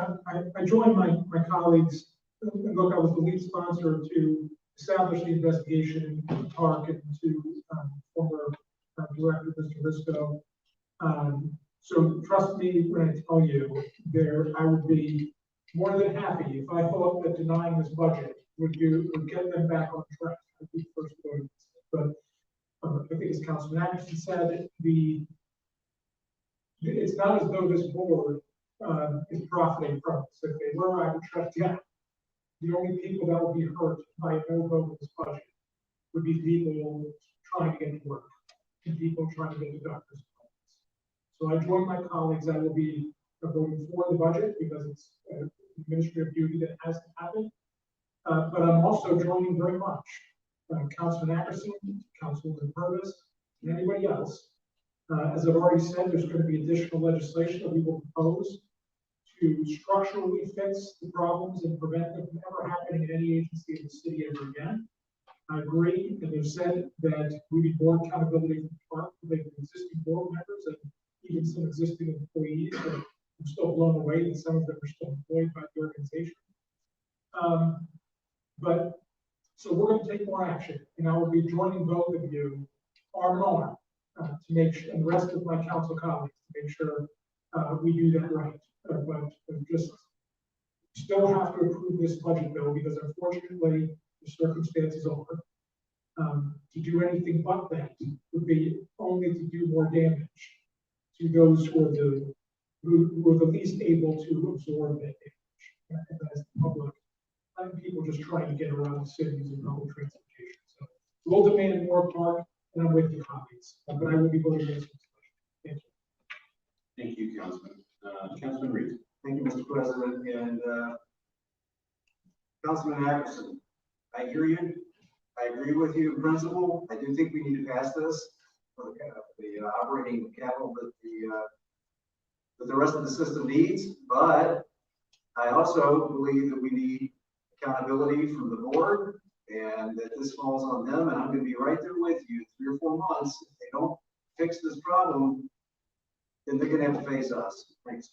I joined my colleagues. Look, I was the lead sponsor to establish the investigation into TARC and to former Director Mr. Risco. So trust me when I tell you, I would be more than happy if I thought that denying this budget would get them back on track. I'd be the first to vote. But I think as Councilman Anderson said, it's not as though this board is profiting from this. If they were, I would shut down. The only people that will be hurt by a no vote of this budget would be people trying to get to work and people trying to get to doctor's appointments. So I join my colleagues. I will be voting for the budget because it's an administrative duty that has to happen. But I'm also joining very much Councilman Ackerson, Councilwoman Purvis, and anybody else. As I've already said, there's going to be additional legislation that we will propose to structurally fix the problems and prevent them from ever happening in any agency in the city ever again. I agree, and they've said that we need more accountability from the existing board members and even some existing employees that are still blown away, and some of them are still employed by the organization. So we're going to take more action, and I will be joining both of you arm in arm to make sure, and the rest of my council colleagues to make sure we do that right. But just still have to approve this budget bill because unfortunately the circumstances are. To do anything but that would be only to do more damage to those who are the least able to absorb that damage. And that's the public, and people just trying to get around the cities and public transportation. So we'll demand more park, and I'm with you, colleagues, but I will be voting against this budget. Thank you. Thank you, Councilman. Councilman Reed. Thank you, Mr. President, and, Councilman Anderson, I hear you. I agree with you in principle. I do think we need to pass this for the operating capital that the rest of the system needs, but I also believe that we need accountability from the board and that this falls on them, and I'm gonna be right there with you, 3 or 4 months. If they don't fix this problem, then they're gonna have to face us. Thanks.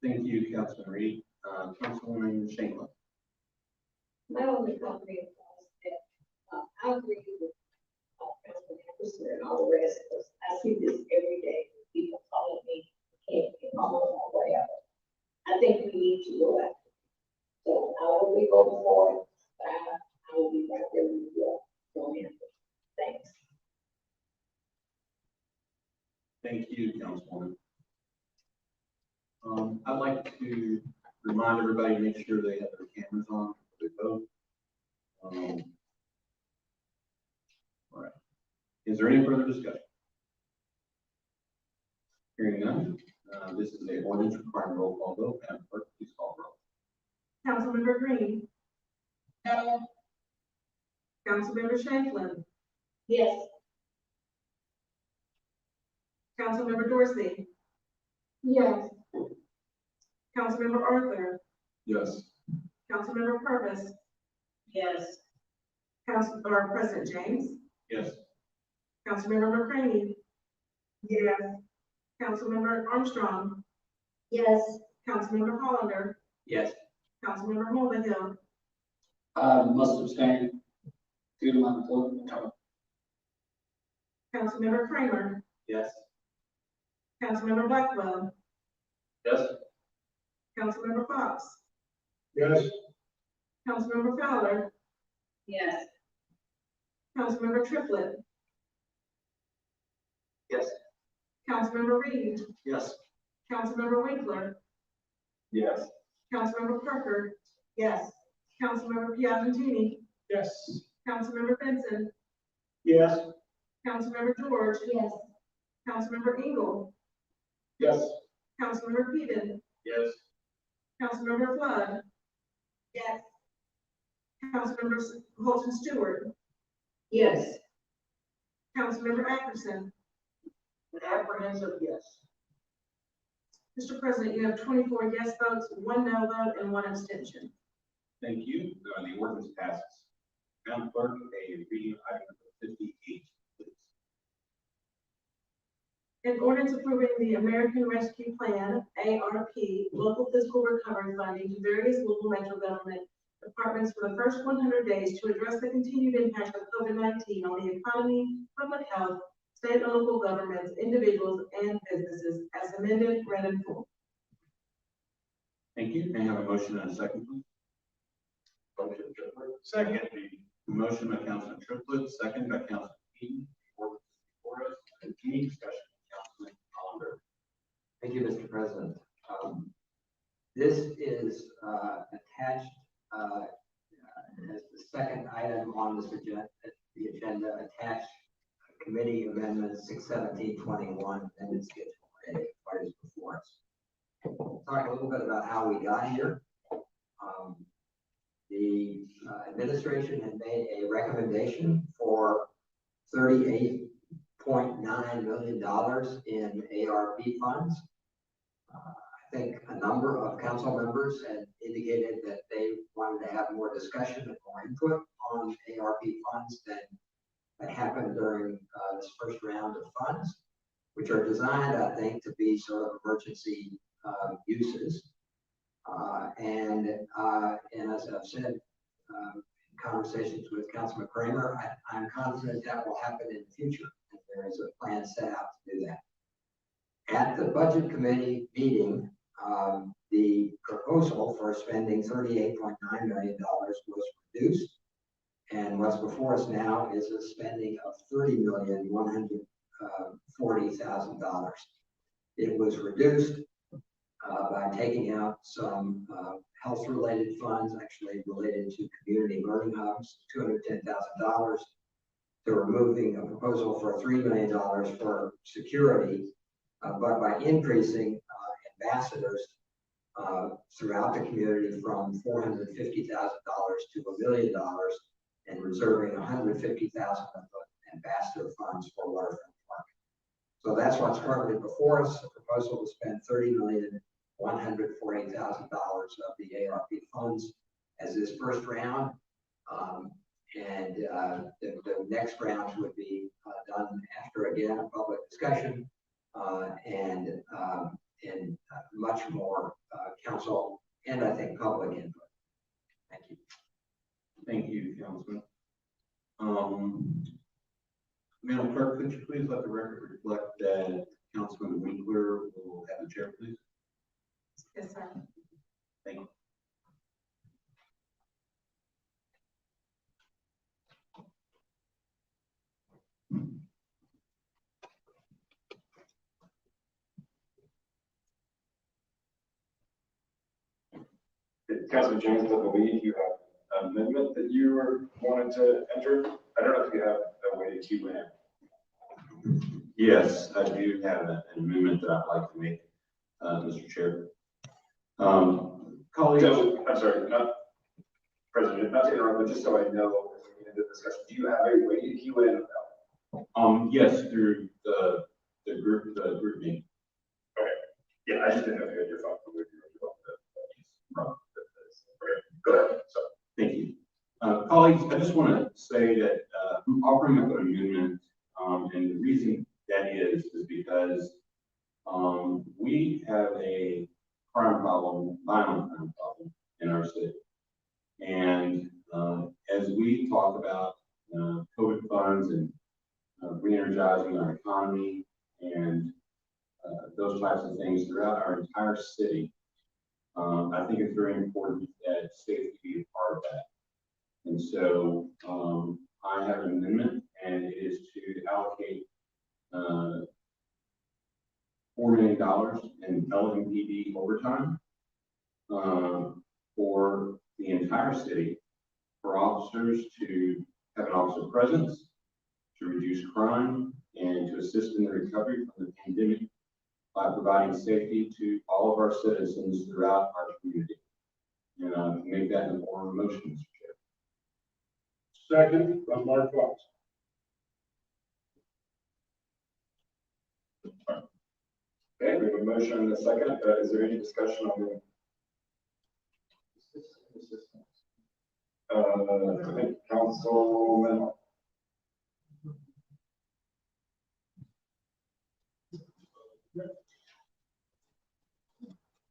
Thank you, Councilman Reed. Councilwoman Shanklin. My only comment was that, I agree with, President Anderson and all the rest of us. I see this every day, people calling me, can't get home or whatever. I think we need to go after it. So I will be voting for it, but I will be right there with you, going after it. Thanks. Thank you, Councilwoman. I'd like to remind everybody to make sure they have their cameras on before they vote. All right. Is there any further discussion? Hearing none, this is a ordinance requiring roll call vote. Madam Clerk, please call the roll. Councilmember Green, No. Councilmember Shanklin, Yes. Councilmember Dorsey, Yes. Councilmember Arthur, Yes. Councilmember Purvis, Yes. President James, Yes. Councilmember McCraney. Yes. Councilmember Armstrong, Yes. Councilmember Hollander, Yes. Councilmember Mulvihill, Must abstain due to my political term. Councilmember Kramer, Yes. Councilmember Blackwell, Yes. Councilmember Fox, Yes. Councilmember Fowler, Yes. Councilmember Triplett, Yes. Councilmember Reed, Yes. Councilmember Winkler, Yes. Councilmember Parker, yes, Councilmember Piagentini, Yes. Councilmember Benson, Yes. Councilmember George, Yes. Councilmember Engel, Yes. Councilmember Peden, Yes. Councilmember Flood, Yes. Councilmember Holton Stewart, Yes. Councilmember Atkinson. An apprehensive yes. Mr. President, you have 24 yes votes, 1 no vote, and 1 abstention. Thank you. The ordinance passes. Madam Clerk, a reading of item number 58, please. An ordinance approving the American Rescue Plan, ARP, local fiscal recovery funding to various local metro government departments for the first 100 days to address the continued impact of COVID-19 on the economy, public health, state and local governments, individuals, and businesses, as amended, read in full. Thank you. May I have a motion and a second, please? Second. Motion by Councilman Triplett, second by Councilman Peden. Ordinance is before us. Any discussion? Councilman Hollander. Thank you, Mr. President. This is attached as the second item on this agenda, attached committee amendment 61721, and it's schedule A, what is before us. Talk a little bit about how we got here. The administration had made a recommendation for $38.9 million in ARP funds. I think a number of council members had indicated that they wanted to have more discussion and more input on ARP funds than that happened during this first round of funds, which are designed, I think, to be sort of emergency uses. And as I've said, in conversations with Councilman Kramer, I'm confident that will happen in the future. And there is a plan set out to do that. At the budget committee meeting, the proposal for spending $38.9 million was reduced. And what's before us now is a spending of $30,140,000. It was reduced by taking out some health-related funds, actually related to community learning hubs, $210,000, to removing a proposal for $3 million for security, but by increasing ambassadors throughout the community from $450,000 to $1 million, and reserving $150,000 of the ambassador funds for Waterfront Park. So that's what's currently before us, a proposal to spend $30,140,000 of the ARP funds as this first round. The next round would be done after, again, a public discussion and much more council and I think public input. Thank you. Thank you, Councilman. Madam Clerk, could you please let the record reflect that Councilman Winkler will have the chair, please? Yes, sir. Thank you. Councilman James, I believe you have an amendment that you wanted to enter. I don't know if you have a way to queue in. Yes, I do have an amendment that I'd like to make, Mr. Chair. Colleagues, So, I'm sorry, President, not to interrupt, but just so I know, as we get into the discussion, do you have a way to queue in? yes, through the group meeting. Okay. Yeah, I just didn't know if you had your phone with you. Okay, go ahead. So, thank you. Colleagues, I just want to say that I'm offering up an amendment, and the reason that is because we have a crime problem, violent crime problem in our city. And as we talk about COVID funds and re-energizing our economy and those types of things throughout our entire city, I think it's very important that safety be a part of that. And so I have an amendment, and it is to allocate $4 million in LMPD overtime for the entire city, for officers to have an officer presence, to reduce crime, and to assist in the recovery from the pandemic by providing safety to all of our citizens throughout our community. And make that in the form of a motion, Mr. Chair. second, from Mark Fox. Okay, we have a motion and a second. Is there any discussion on the? I think Councilman.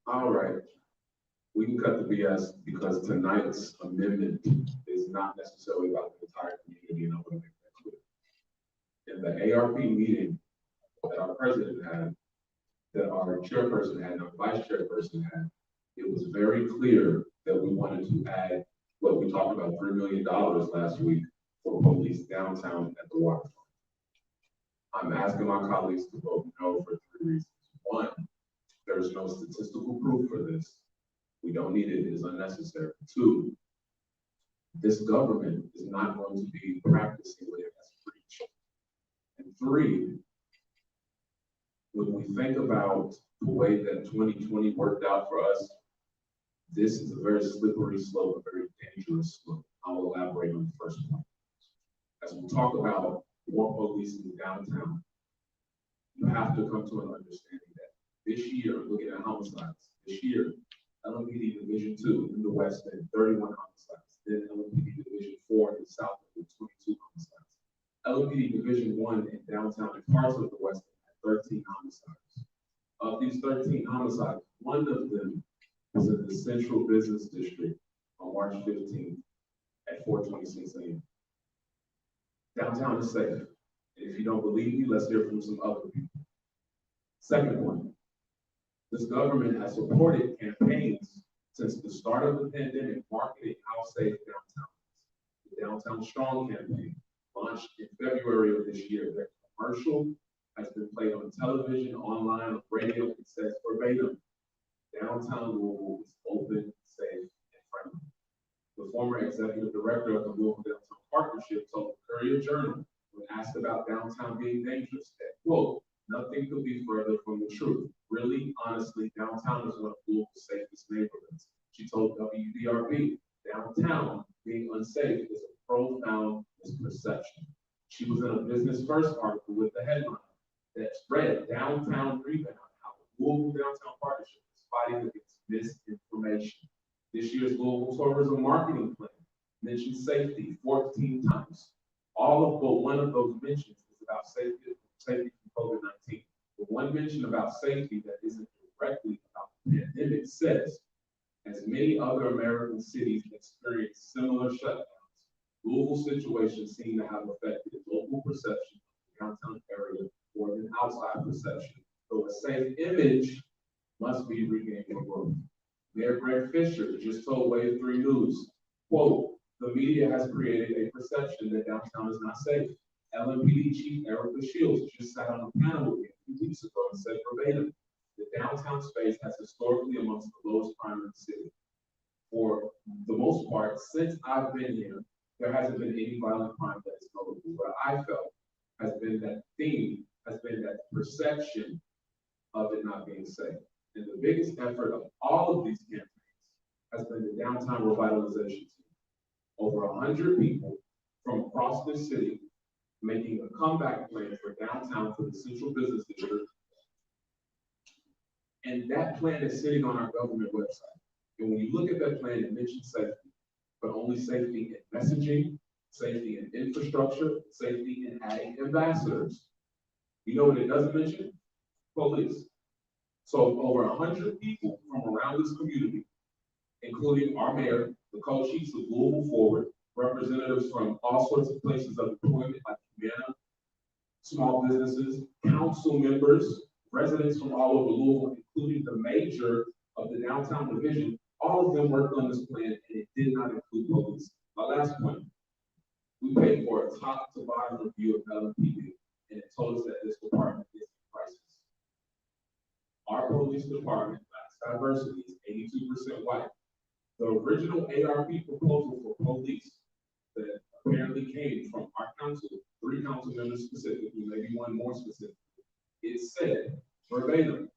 All right. We can cut the BS because tonight's amendment is not necessarily about the entire community, and I want to make that clear. In the ARP meeting that our president had, that our chairperson had, and our vice chairperson had, it was very clear that we wanted to add what we talked about, $3 million last week for police downtown at the waterfront. I'm asking my colleagues to vote no for 3 reasons. One, there's no statistical proof for this. We don't need it, it is unnecessary. 2, this government is not going to be practicing what it has preached. And 3, when we think about the way that 2020 worked out for us, this is a very slippery slope, a very dangerous slope. I will elaborate on the first point. As we talk about more police in downtown, you have to come to an understanding that this year, looking at homicides, this year, LMPD Division 2 in the west had 31 homicides. Then LMPD Division 4 in the south had 22 homicides. LMPD Division 1 in downtown and parts of the west had 13 homicides. Of these 13 homicides, one of them was in the central business district on March 15th at 4:26 a.m. Downtown is safe. If you don't believe me, let's hear from some other people. Second point, this government has supported campaigns since the start of the pandemic marketing how safe downtown is. The Downtown Strong campaign, launched in February of this year, their commercial has been played on television, online, on radio. It says verbatim, downtown Louisville is open, safe, and friendly. The former executive director of the Louisville Downtown Partnership told the Courier-Journal when asked about downtown being dangerous that, quote, nothing could be further from the truth. Really, honestly, downtown is one of Louisville's safest neighborhoods. She told WDRB, downtown being unsafe is a profound misperception. She was in a Business First article with the headline that read Downtown Rebound, how the Louisville Downtown Partnership is fighting against misinformation. This year's Louisville Tourism Marketing Plan mentioned safety 14 times. All of but one of those mentions is about safety from COVID-19. The one mention about safety that isn't directly about the pandemic says, as many other American cities experience similar shutdowns, Louisville's situation seemed to have affected local perception of the downtown area more than outside perception, though a safe image must be regained for growth. Mayor Greg Fisher just told Wave 3 News, quote, the media has created a perception that downtown is not safe. LMPD Chief Erica Shields just sat on a panel with me a few weeks ago and said verbatim, the downtown space has historically amongst the lowest crime in the city. For the most part, since I've been here, there hasn't been any violent crime that is notable. What I felt has been that theme, has been that perception of it not being safe. And the biggest effort of all of these campaigns has been the downtown revitalization team. Over 100 people from across the city making a comeback plan for downtown for the central business district. And that plan is sitting on our government website. And when you look at that plan, it mentions safety, but only safety in messaging, safety in infrastructure, safety in adding ambassadors. You know what it doesn't mention? Police. So over 100 people from around this community, including our mayor, the co-chiefs of Louisville Forward, representatives from all sorts of places of employment like Humana, small businesses, council members, residents from all over Louisville, including the mayor of the downtown division, all of them worked on this plan and it did not include police. My last point, we paid for a top to bottom review of LMPD and it told us that this department is in crisis. Our police department lacks diversity, is 82% white. The original ARP proposal for police that apparently came from our council, 3 council members specifically, maybe one more specifically, it said verbatim,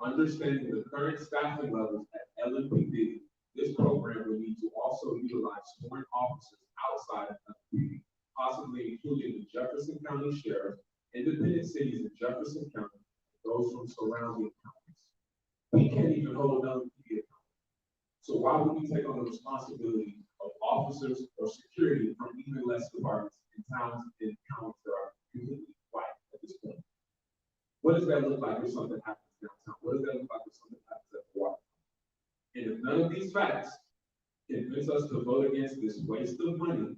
understanding the current staffing levels at LMPD, this program will need to also utilize sworn officers outside of LMPD, possibly including the Jefferson County Sheriff, independent cities in Jefferson County, those from surrounding counties. We can't even hold LMPD accountable. So why would we take on the responsibility of officers or security from even less departments in towns and counties that are completely white at this point? What does that look like if something happens downtown? What does that look like if something happens at the water? And if none of these facts convince us to vote against this waste of money,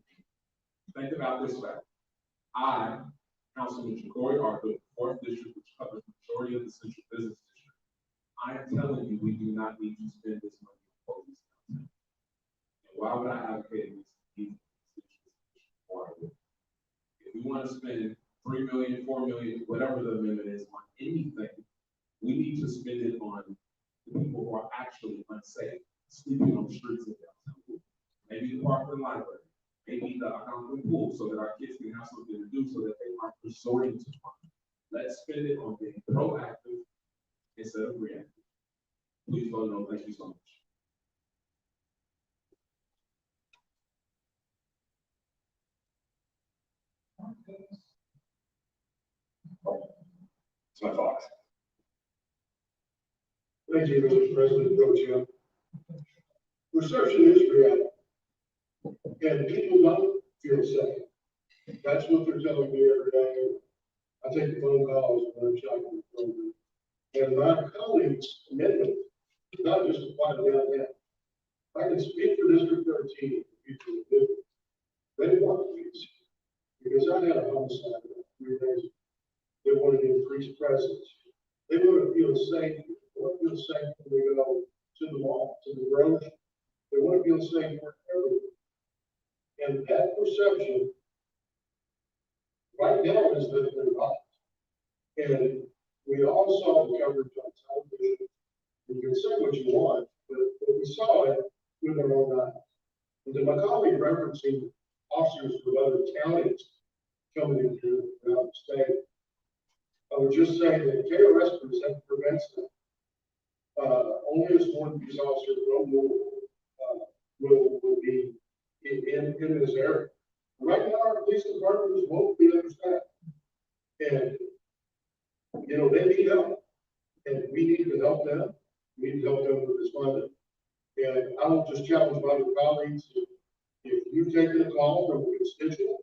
think about this fact. I, Councilman Ja'Cory Arthur, 4th District, which covers the majority of the central business district, I am telling you, we do not need to spend this money on police downtown. And why would I advocate against these districts? If we want to spend $3 million, $4 million, whatever the amendment is on anything, we need to spend it on the people who are actually unsafe, sleeping on the streets of downtown. Maybe the Parkland Library, maybe the Algonquin Pool, so that our kids can have something to do, so that they aren't resorting to crime. Let's spend it on being proactive instead of reactive. Please vote no. Thank you so much. It's my thoughts. Thank you, Mr. President Pro Tem. Perception is reality. And people don't feel safe. That's what they're telling me every day. I take the phone calls when I'm shopping the program. And my colleagues' commitment is not just to fight down that. I can speak for District 13, people who do. They want peace. Because I had a homicide about 3 days ago. They wanted to increase presence. They want to feel safe. They want to feel safe when they go to the mall, to the grocery. They want to feel safe wherever. And that perception right now is that they're not. And we all saw the coverage on television. You can say what you want, but we saw it with our own eyes. And to my colleague referencing officers from other counties coming in here throughout the state, I would just say that KRS prevents that. Only as one of these officers will be in this area. Right now, our police departments won't be understaffed. And, you know, they need help. And we need to help them. We need to help them with this funding. And I will just challenge my other colleagues, if you've taken a call from a constituent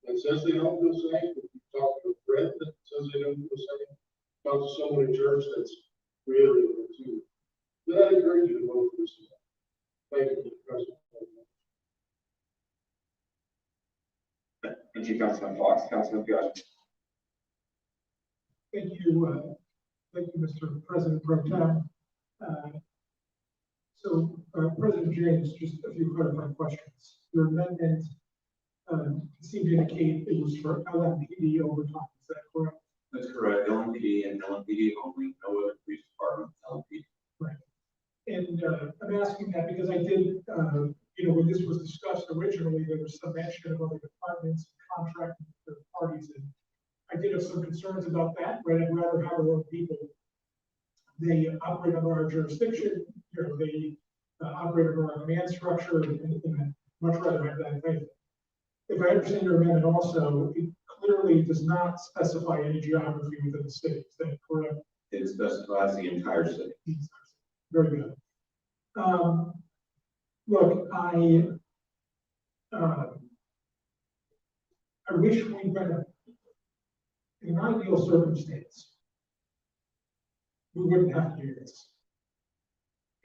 that says they don't feel safe, if you talk to a friend that says they don't feel safe, talk to someone in church that's reiterated it to you, then I encourage you to vote for this. Thank you, Mr. President. Thank you, Councilman Fox. Councilman Piazza. Thank you, Mr. President Pro Tem. President James, just a few clarifying questions. Your amendment seemed to indicate it was for LMPD overtime. Is that correct? That's correct. LMPD and LMPD only, no other police department, LMPD. Right. And I'm asking that because I did, when this was discussed originally, there was some mention of other departments contracting with third parties, and I did have some concerns about that, right? I'd rather have our own people. They operate under our jurisdiction, they operate under our command structure, and I'd much rather have that. If I understand your amendment also, it clearly does not specify any geography within the state. Is that correct? It specifies the entire city. Very good. Look, I wish we were in an ideal circumstance. We wouldn't have to do this.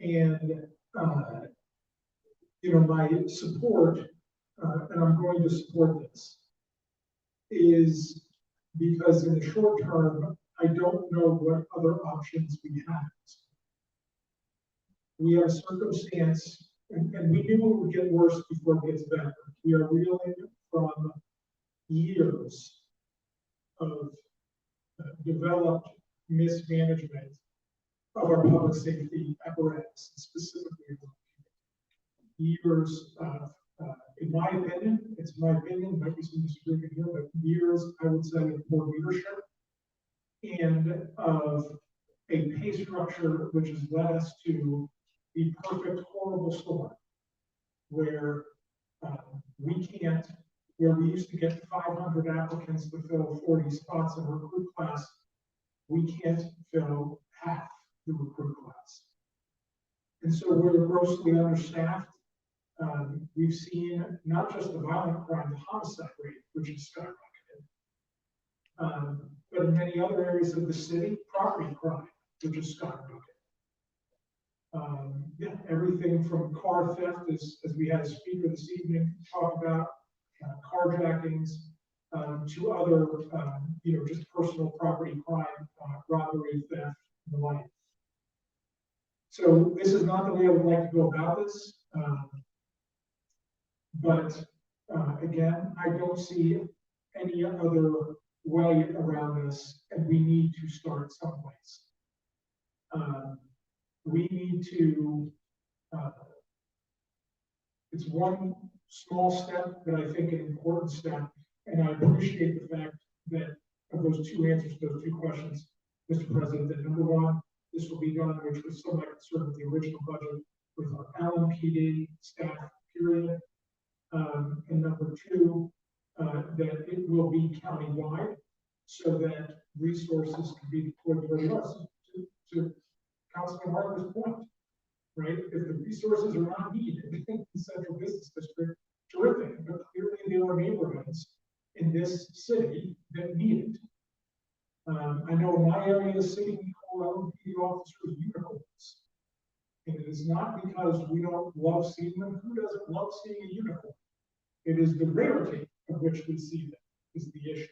And, my support, and I'm going to support this, is because in the short term, I don't know what other options we have. We have a circumstance, and we knew it would get worse before it gets better. We are reeling from years of developed mismanagement of our public safety apparatus, specifically years of, in my opinion, might be some disagreement here, but years, I would say, of poor leadership and of a pay structure which has led us to the perfect, horrible storm where where we used to get 500 applicants to fill 40 spots in a recruit class, we can't fill half the recruit class. And so we're grossly understaffed. We've seen not just the violent crime, the homicide rate, which is skyrocketed, but in many other areas of the city, property crime, which is skyrocketed. Everything from car theft, as we had a speaker this evening talk about, carjackings, to other, just personal property crime, robbery, theft, and the like. So this is not the way I would like to go about this. But again, I don't see any other way around this, and we need to start someplace. We need to, it's one small step, but I think an important step, and I appreciate the fact that of those two answers to those two questions, Mr. President, that number one, this will be done, which was somewhat concerned with the original budget with our LMPD staff, period. And number two, that it will be countywide so that resources can be deployed for the rest. To Councilman Harper's point, right? If the resources are not needed in the central business district, terrific, but clearly there are neighborhoods in this city that need it. I know in my area of the city, we call LMPD officers unicorns. And it is not because we don't love seeing them. Who doesn't love seeing a unicorn? It is the rarity of which we see them is the issue.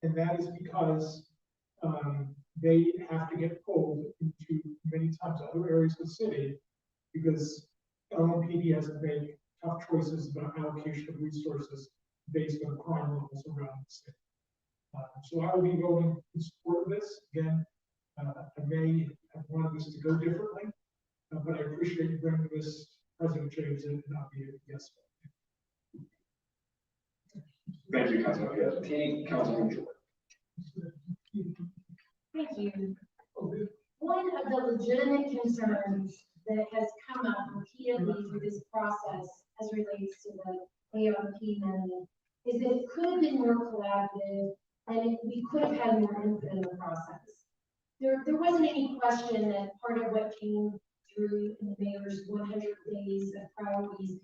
And that is because they have to get pulled into many times other areas of the city because LMPD has to make tough choices about allocation of resources based on crime levels around the city. So I will be voting in support of this. Again, I may have wanted this to go differently, but I appreciate you bringing this, President James, and not be a yes vote. Thank you, Councilman Piatti. Councilman George. Thank you. One of the legitimate concerns that has come up repeatedly through this process as relates to the ARP money is that it could have been more collaborative and we could have had more input in the process. There wasn't any question that part of what came through in the mayor's 100 days of priorities,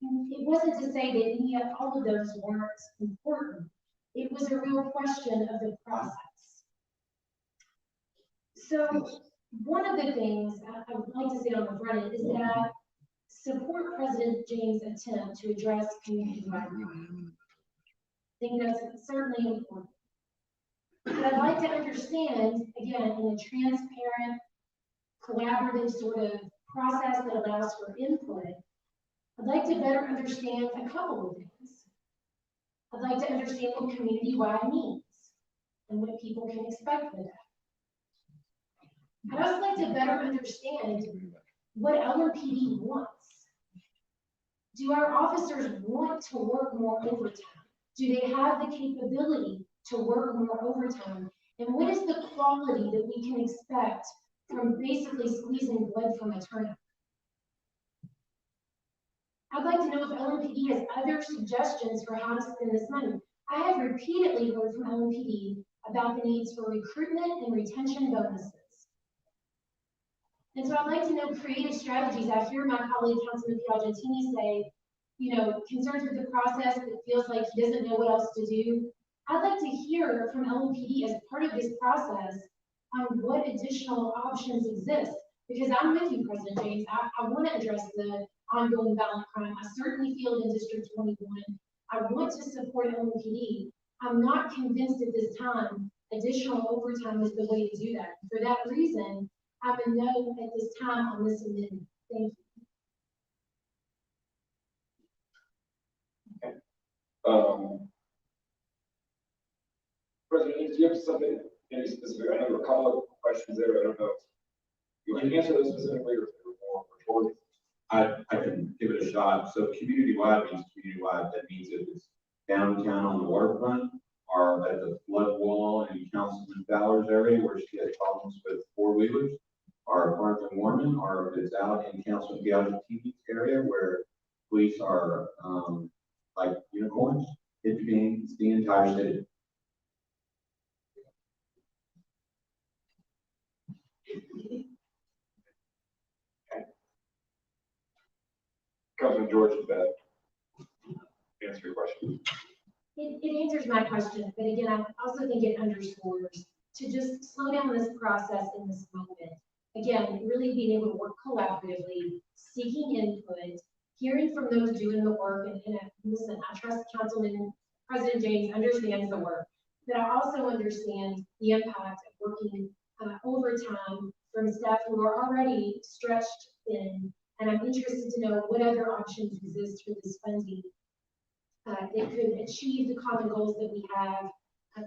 it wasn't to say that any of all of those weren't important. It was a real question of the process. So one of the things I would like to say on the front end is that I support President James' attempt to address community-wide crime. I think that's certainly important. But I'd like to understand, again, in a transparent, collaborative sort of process that allows for input, I'd like to better understand a couple of things. I'd like to understand what community-wide means and what people can expect with that. I'd also like to better understand what LMPD wants. Do our officers want to work more overtime? Do they have the capability to work more overtime? And what is the quality that we can expect from basically squeezing blood from a turnip? I'd like to know if LMPD has other suggestions for how to spend this money. I have repeatedly heard from LMPD about the needs for recruitment and retention bonuses. And so I'd like to know creative strategies. I hear my colleague, Councilman Piagentini, say, you know, concerns with the process, that feels like he doesn't know what else to do. I'd like to hear from LMPD as part of this process on what additional options exist. Because I'm with you, President James. I want to address the ongoing violent crime. I certainly feel it in District 21. I want to support LMPD. I'm not convinced at this time additional overtime is the way to do that. For that reason, I'm a no at this time on this amendment. Thank you. Okay. President, do you have something, any specific, I know there were a couple of questions there, I don't know. You can answer those specifically or if there were more rhetorical. I can give it a shot. So community-wide means community-wide. That means if it's downtown on the waterfront or at the flood wall in Councilman Fowler's area where she has problems with four-wheelers, or Martha Mormon, or if it's out in Councilman Piagentini's area where police are like unicorns, it means the entire city. Councilman George, does that answer your question? It answers my question, but again, I also think it underscores to just slow down this process in this moment. Again, really being able to work collaboratively, seeking input, hearing from those doing the work, and listen, I trust Councilman President James understands the work, but I also understand the impact of working overtime from staff who are already stretched thin, and I'm interested to know what other options exist for this funding that could achieve the common goals that we have,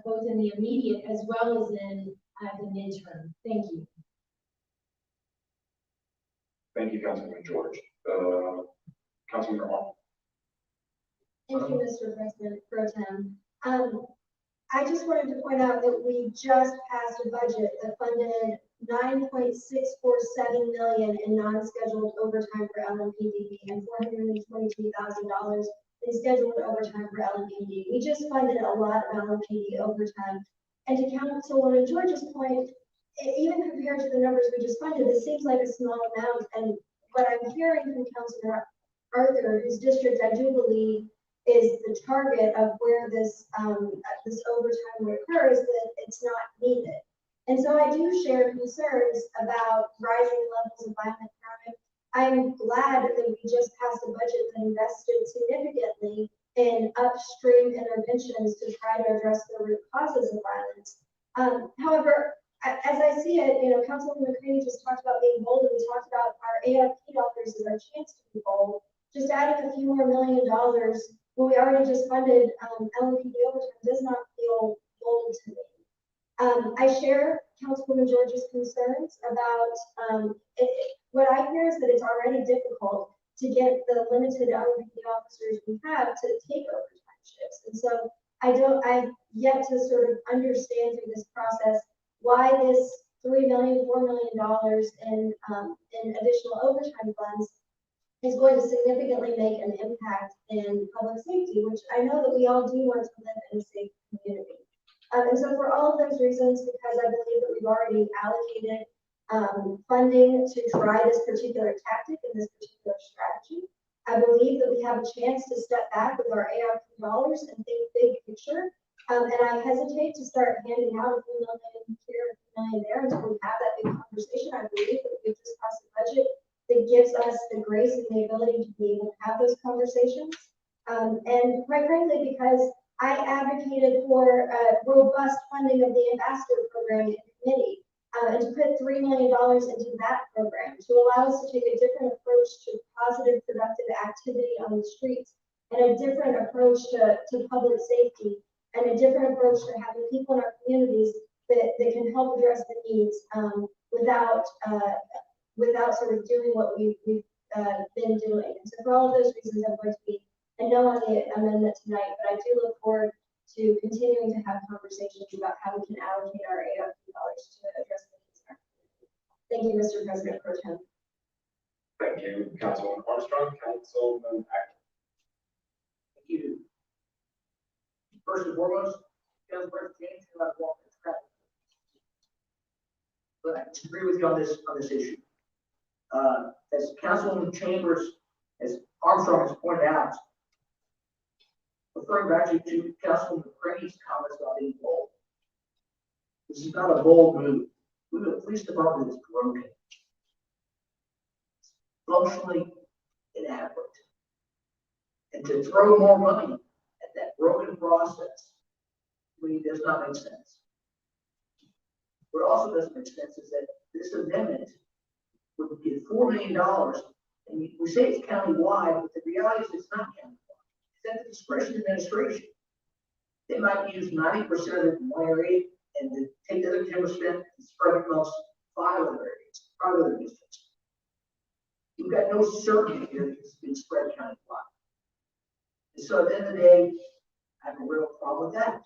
both in the immediate as well as in the midterm. Thank you. Thank you, Councilman George. Councilman Hall. Thank you, Mr. President Pro Tem. I just wanted to point out that we just passed a budget that funded $9.647 million in non-scheduled overtime for LMPD and $422,000 in scheduled overtime for LMPD. We just funded a lot of LMPD overtime. And to Councilwoman George's point, even compared to the numbers we just funded, it seems like a small amount. And what I'm hearing from Councilman Arthur, whose district I do believe is the target of where this this overtime would occur, is that it's not needed. And so I do share concerns about rising levels of violent crime. I'm glad that we just passed a budget that invested significantly in upstream interventions to try to address the root causes of violence. However, as I see it, Councilman McCready just talked about being bold, and we talked about our ARP dollars as our chance to be bold. Just adding a few more $1 million when we already just funded, LMPD overtime does not feel bold to me. I share Councilwoman George's concerns about, what I hear is that it's already difficult to get the limited LMPD officers we have to take overtime shifts. And so I've yet to sort of understand through this process why this $3 million, $4 million in additional overtime funds is going to significantly make an impact in public safety, which I know that we all do want to live in a safe community. And so for all of those reasons, because I believe that we've already allocated funding to try this particular tactic and this particular strategy, I believe that we have a chance to step back with our ARP dollars and think big picture. And I hesitate to start handing out a few million here, a few million there until we have that big conversation. I believe that we've just passed a budget that gives us the grace and the ability to be able to have those conversations. And quite frankly, because I advocated for robust funding of the ambassador program in committee, and to put $3 million into that program to allow us to take a different approach to positive, productive activity on the streets, and a different approach to public safety, and a different approach to having people in our communities that can help address the needs without sort of doing what we've been doing. And so for all of those reasons, I'm going to be a no on the amendment tonight, but I do look forward to continuing to have conversations about how we can allocate our ARP dollars to address the needs in our community. Thank you, Mr. President Pro Tem. Thank you, Councilman Armstrong, Councilman Acker. Thank you. First and foremost, Councilman James, about walking traffic. But I disagree with you on this issue. As Councilwoman Chambers, as Armstrong has pointed out, referring back to Councilman McCrady's comments about being bold. This is not a bold move. We have a police department that's broken. It's functionally inadequate. And to throw more money at that broken process, to me, does not make sense. What also doesn't make sense is that this amendment would get $4 million, and we say it's county-wide, but the reality is it's not county-wide. At the discretion of administration. They might use 90% of it in one area and then take the other 10% and spread it across 5 other areas, 5 other districts. You've got no certainty here that it's been spread countywide. And so at the end of the day, I have a real problem with that.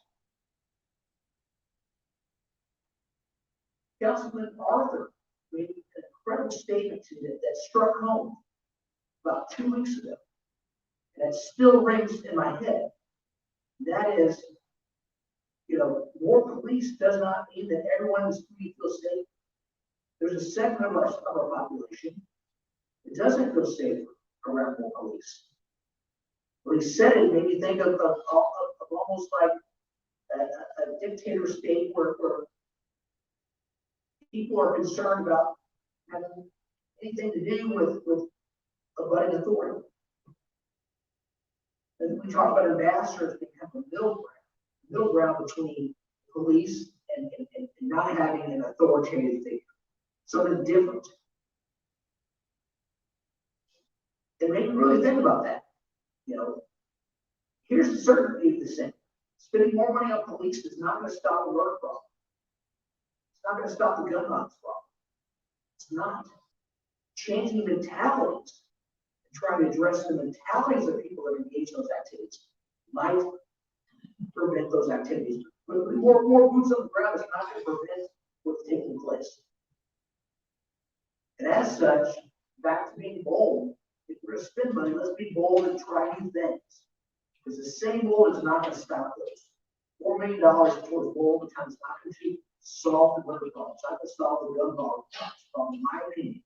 Councilman Arthur made an incredible statement to me that struck home about 2 weeks ago. That still rings in my head. That is, more police does not mean that everyone in the community feels safe. There's a segment of our population that doesn't feel safe around more police. When he said it, made me think of almost like a dictator state where people are concerned about having anything to do with abutting authority. And we talk about ambassadors being kind of a middle ground between police and not having an authoritative figure. Something different. And make me really think about that. Here's the certainty of the same. Spending more money on police is not going to stop the murder problem. It's not going to stop the gun violence problem. It's not. Changing mentalities and trying to address the mentalities of people that engage in those activities might prevent those activities. But more boots on the ground is not going to prevent what's taking place. And as such, back to being bold. If we're going to spend money, let's be bold and try new things. Because the same bold is not going to stop those. $4 million towards bold becomes not going to solve the murder problem. It's not going to solve the gun violence problem, in my opinion.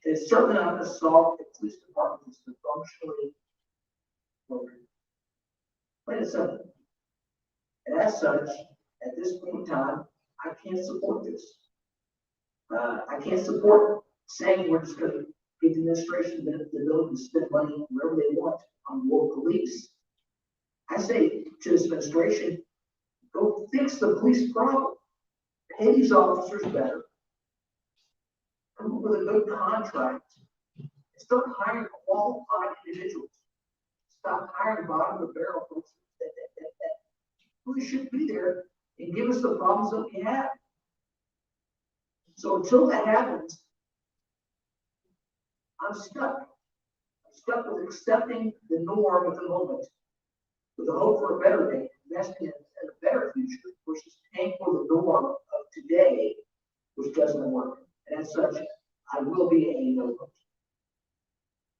It's certainly not going to solve the police department that's been functionally broken. Plain and simple. And as such, at this point in time, I can't support this. I can't support saying we're just going to give the administration the ability to spend money wherever they want on more police. I say to this administration, go fix the police problem. pay these officers better, come up with a good contract, and start hiring qualified individuals. Stop hiring bottom of the barrel folks that really shouldn't be there and give us the problems that we have. So until that happens, I'm stuck. I'm stuck with accepting the norm at the moment, with the hope for a better day, investing in a better future versus paying for the norm of today, which doesn't work. And as such, I will be a no vote.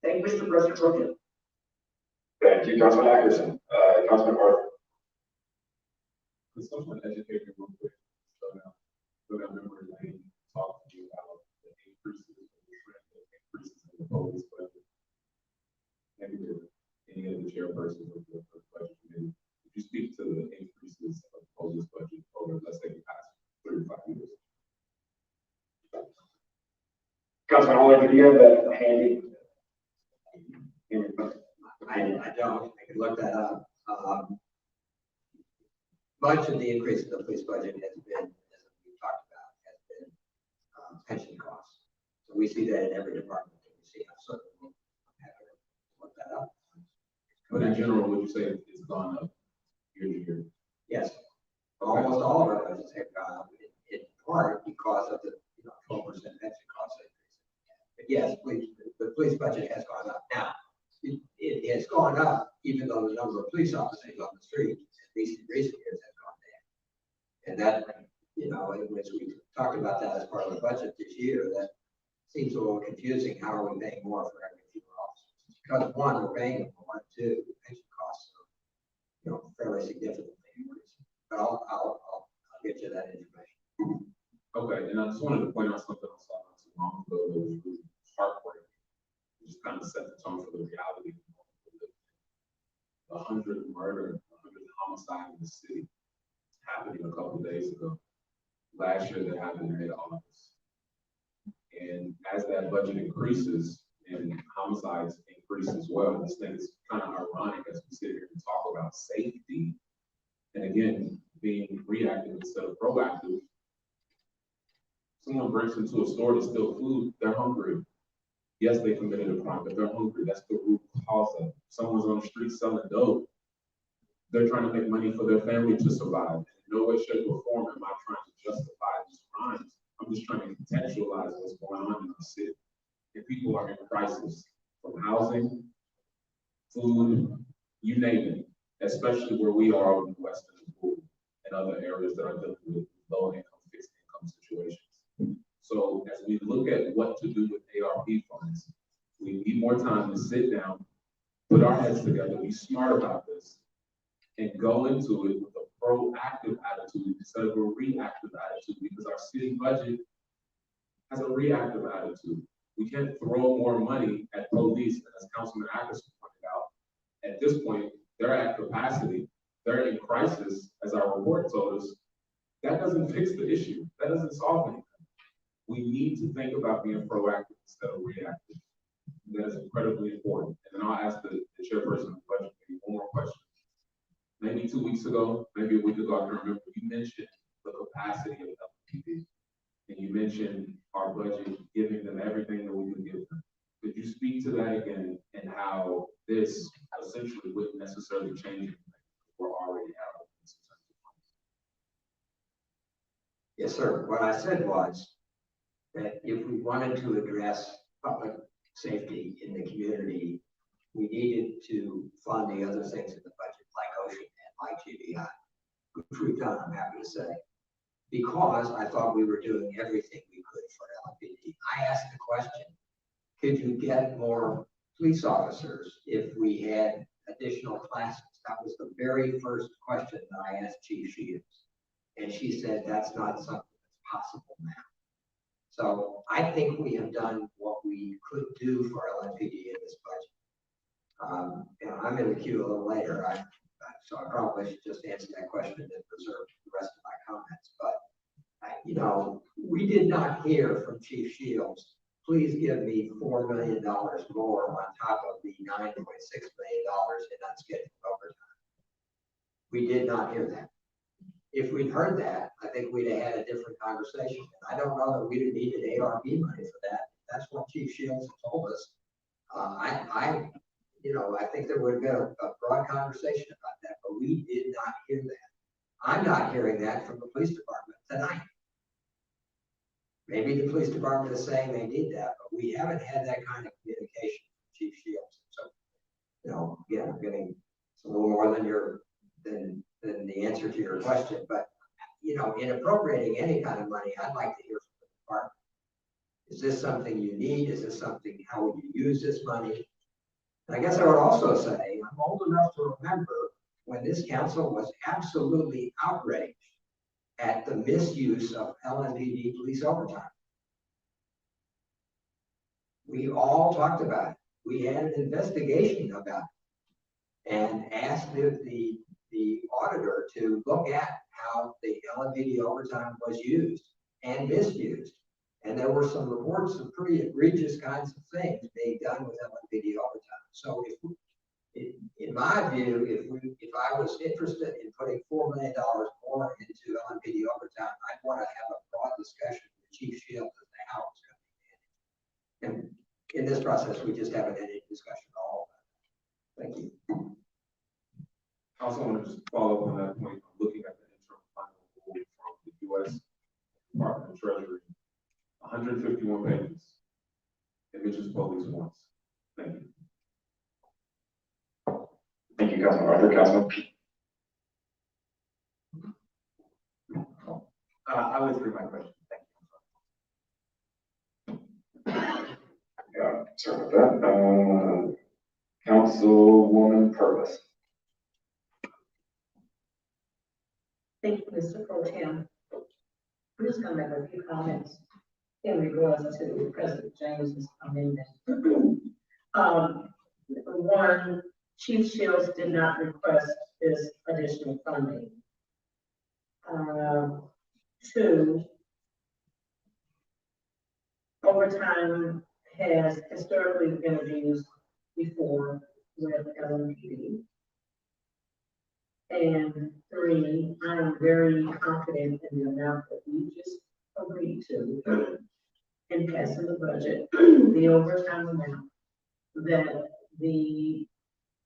Thank you, Mr. President Pro Tem. Thank you, Councilman Atkinson. Councilman Arthur. Could someone educate me real quick? So now memory lane, talk to you about the increases, the trend of increases in the police budget. Maybe any of the chairpersons of the budget committee, could you speak to the increases of the police budget over, let's say, the past 3 to 5 years? Councilman Oliver, do you have that handy? I don't, I can look that up. Much of the increase in the police budget has been, as we talked about, has been pension costs. So we see that in every department that we see. I'm certainly happy to look that up. But in general, would you say it's gone up year to year? Yes, almost all of our budgets have gone up in part because of the 12% pension cost increase. But yes, the police budget has gone up. Now, it has gone up even though the number of police officers on the street, at least in recent years, has gone down. And that, as we talked about that as part of the budget this year, that seems a little confusing. How are we paying more for every fewer officers? Because one, we're paying them more, two, pension costs are, fairly significantly increasing. But I'll get you that information. Okay, and I just wanted to point out something I saw not too long ago that was really heartbreaking. It just kind of set the tone for the reality. 100 murder, 100 homicide in the city happening a couple of days ago. Last year that happened in mid-August. And as that budget increases and homicides increase as well, this thing is kind of ironic as we sit here and talk about safety. And again, being reactive instead of proactive. Someone breaks into a store to steal food, they're hungry. Yes, they committed a crime, but they're hungry. That's the root cause of it. Someone's on the street selling dope. They're trying to make money for their family to survive. In no way, shape, or form am I trying to justify these crimes. I'm just trying to contextualize what's going on in the city. And people are in crisis from housing, food, you name it, especially where we are in the Western Pool and other areas that are dealing with low income, fixed income situations. So as we look at what to do with ARP funds, we need more time to sit down, put our heads together, be smart about this, and go into it with a proactive attitude instead of a reactive attitude, because our city budget has a reactive attitude. We can't throw more money at police, and as Councilman Atkinson pointed out, at this point, they're at capacity, they're in crisis, as our report told us. That doesn't fix the issue, that doesn't solve anything. We need to think about being proactive instead of reactive. That is incredibly important. And then I'll ask the chairperson of the budget committee one more question. Maybe 2 weeks ago, maybe a week ago, I can remember, you mentioned the capacity of LPD. And you mentioned our budget, giving them everything that we can give them. Could you speak to that again and how this essentially wouldn't necessarily change anything we're already out in some sense of funds? Yes, sir. What I said was that if we wanted to address public safety in the community, we needed to fund the other things in the budget, like OSHA and like GBI, which we've done, I'm happy to say, because I thought we were doing everything we could for LPD. I asked the question, could you get more police officers if we had additional classes? That was the very first question that I asked Chief Shields. And she said, that's not something that's possible now. So I think we have done what we could do for LNPD in this budget. And I'm in the queue a little later, so I probably should just answer that question and preserve the rest of my comments. But, we did not hear from Chief Shields, please give me $4 million more on top of the $9.6 million in unscheduled overtime. We did not hear that. if we'd heard that, I think we'd have had a different conversation. I don't know that we'd have needed ARP money for that. That's what Chief Shields told us. I think there would have been a broad conversation about that, but we did not hear that. I'm not hearing that from the police department tonight. Maybe the police department is saying they did that, but we haven't had that kind of communication from Chief Shields. So, again, I'm getting a little more than the answer to your question, but, in appropriating any kind of money, I'd like to hear from the department. Is this something you need? Is this something, how would you use this money? And I guess I would also say, I'm old enough to remember when this council was absolutely outraged at the misuse of LMPD police overtime. We all talked about it. We had an investigation about it and asked the auditor to look at how the LMPD overtime was used and misused. And there were some reports of pretty egregious kinds of things being done with LMPD overtime. So in my view, if I was interested in putting $4 million more into LMPD overtime, I'd want to have a broad discussion with Chief Shields as to how it's going to be managed. And in this process, we just haven't had any discussion at all. Thank you. I also want to just follow up on that point. I'm looking at the interim final rule from the U.S. Department of Treasury. 151 pages. It mentions police once. Thank you. Thank you, Councilman Arthur. Councilman P. I withdrew my question. Thank you. Yeah, sorry about that. Councilwoman Purvis. Thank you, Mr. Pro Tem. I'm just gonna make a few comments in regards to President James's amendment. One, Chief Shields did not request this additional funding. Two, overtime has historically been abused before with LMPD. And three, I am very confident in the amount that we just agreed to in passing the budget, the overtime amount that the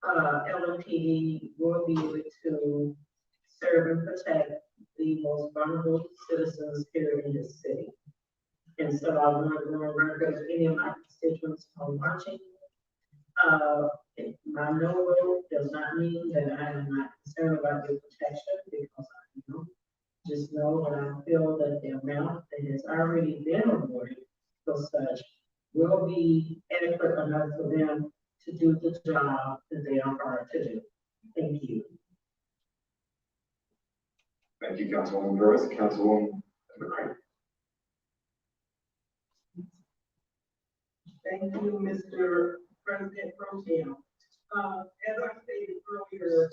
LMPD will be able to serve and protect the most vulnerable citizens here in this city. And so I want to go on record, if any of my constituents are watching, my no vote does not mean that I am not concerned about your protection, because I am. Just know that I feel that the amount that has already been awarded for such will be adequate enough for them to do the job that they are required to do. Thank you. Thank you, Councilwoman Burris. Councilwoman McCray. Thank you, Mr. President Pro Tem. As I stated earlier,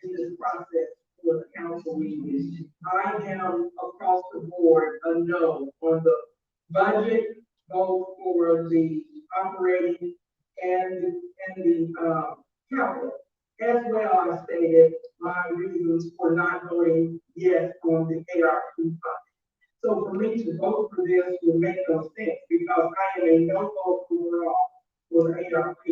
in this process for the council meeting, I am across the board a no on the budget, both for the operating and the capital. As well, I stated my reasons for not voting yes on the ARP funding. So for me to vote for this would make no sense, because I am a no vote overall for the ARP.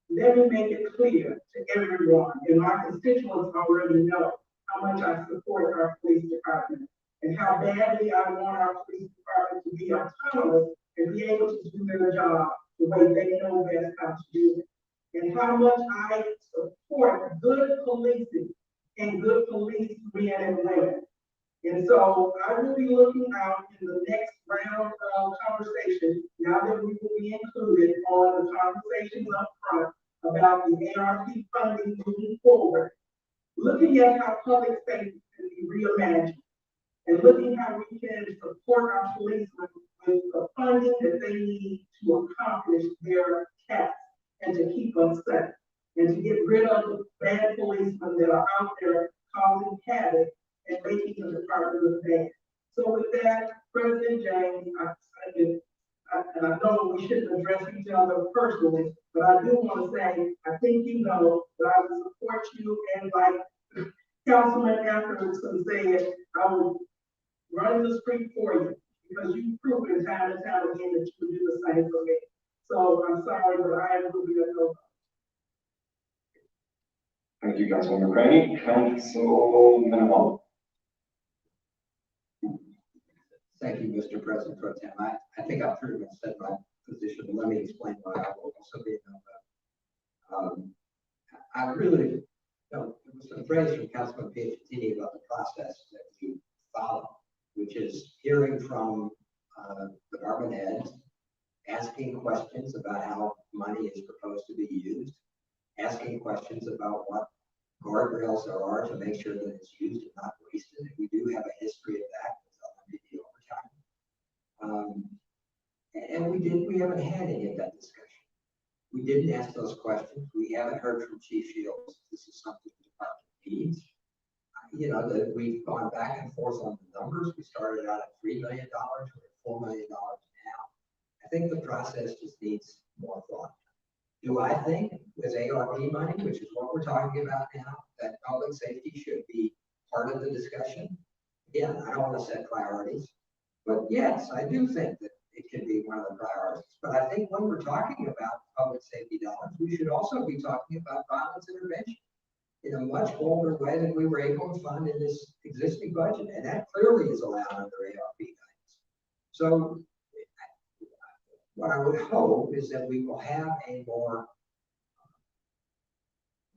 Let me make it clear to everyone, and my constituents already know how much I support our police department and how badly I want our police department to be autonomous and be able to do their job the way they know best how to do it, and how much I support good policing and good police men and women. And so I will be looking out in the next round of conversation, now that we will be included on the conversations up front about the ARP funding moving forward, looking at how public safety can be reimagined, and looking how we can support our policemen with the funding that they need to accomplish their tasks and to keep us safe, and to get rid of the bad policemen that are out there causing havoc and making the department look bad. So with that, President James, and I know we shouldn't address each other personally, but I do want to say, I think you know that I will support you and like councilman afterwards and said, I will run the street for you, because you've proven time and time again that you would do the same for me. So I'm sorry, but I am going to be a no. Thank you, Councilwoman Craney. Councilman Hall. Thank you, Mr. President Pro Tem. I think I've pretty much said my position, but let me explain why I will also be a no. I really, there was some praise from Councilman Piacentini about the process that we follow, which is hearing from department heads, asking questions about how money is proposed to be used, asking questions about what guardrails there are to make sure that it's used and not wasted. And we do have a history of that with LMPD overtime. And we haven't had any of that discussion. We didn't ask those questions. We haven't heard from Chief Shields. This is something the department needs. That we've gone back and forth on the numbers. We started out at $3 million, we're at $4 million now. I think the process just needs more thought. Do I think with ARP money, which is what we're talking about now, that public safety should be part of the discussion? Again, I don't want to set priorities, but yes, I do think that it can be one of the priorities. But I think when we're talking about public safety dollars, we should also be talking about violence intervention in a much bolder way than we were able to fund in this existing budget. And that clearly is allowed under ARP guidance. So what I would hope is that we will have a more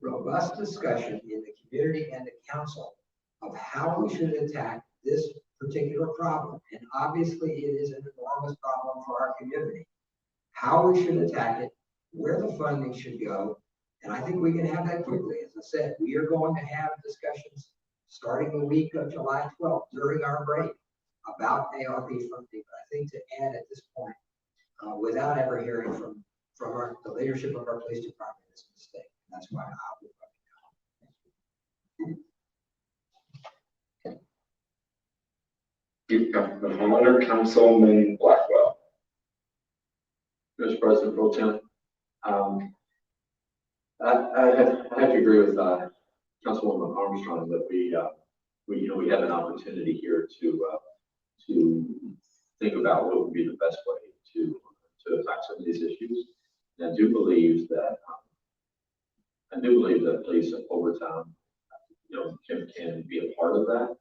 robust discussion in the community and the council of how we should attack this particular problem. And obviously it is an enormous problem for our community. How we should attack it, where the funding should go. And I think we can have that quickly. As I said, we are going to have discussions starting the week of July 12th during our break about ARP funding. But I think to add at this point, without ever hearing from the leadership of our police department, is a mistake. And that's why I will Homeowner Councilman Blackwell. Mr. President Pro Tem, I have to agree with Councilwoman Armstrong that we have an opportunity here to think about what would be the best way to attack some of these issues. And I do believe that police overtime, can be a part of that.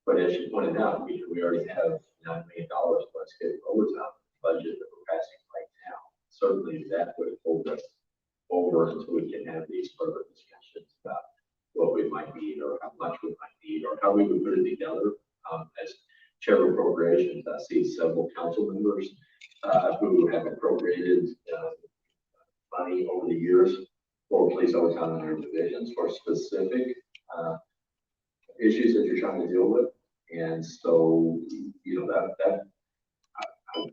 But as you pointed out, we already have $9 million plus overtime budget that we're passing right now. Certainly that would hold us over until we can have these further discussions about what we might need or how much we might need or how we would put it together. As chair of appropriations, I see several council members who have appropriated money over the years for police overtime in their divisions for specific issues that you're trying to deal with. And so,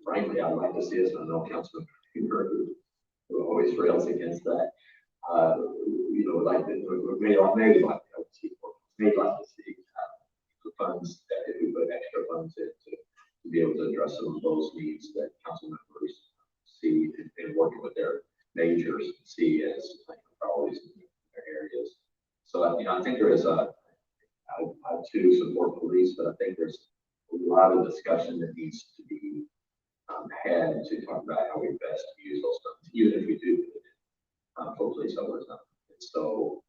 frankly, I'd like to see us, I know Councilman Cooper, who always rails against that, maybe like to see the funds, that if we put extra funds in to be able to address some of those needs that council members see and working with their majors see as priorities in their areas. So, I think there is I too support police, but I think there's a lot of discussion that needs to be had to talk about how we best use those funds, even if we do for police overtime. And so,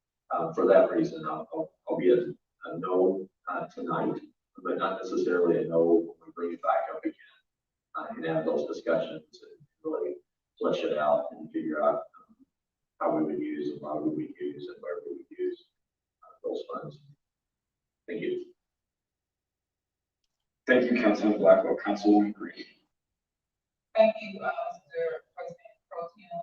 for that reason, I'll be a no tonight, but not necessarily a no when we bring it back up again and have those discussions and really flesh it out and figure out how we would use and why we would use and where we would use those funds. Thank you. Thank you, Councilman Blackwell. Councilwoman Green. Thank you, Mr. President Pro Tem.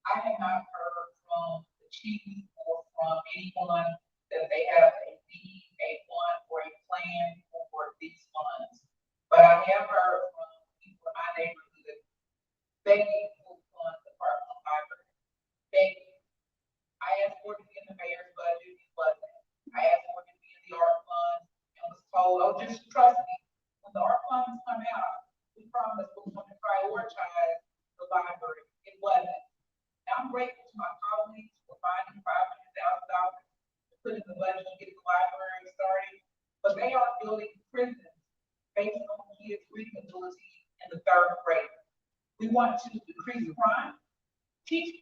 I have not heard from the chief or from anyone that they have a need, a want, or a plan for these funds. But I have heard from people in my neighborhood begging to fund the Department Library. Begging. I asked for it to be in the mayor's budget, it wasn't. I asked for it to be in the art fund and was told, oh, just trust me. When the art funds come out, we promise we're going to prioritize the library. It wasn't. Now I'm grateful to my colleagues for finding $500,000 to put in the want to decrease crime, teach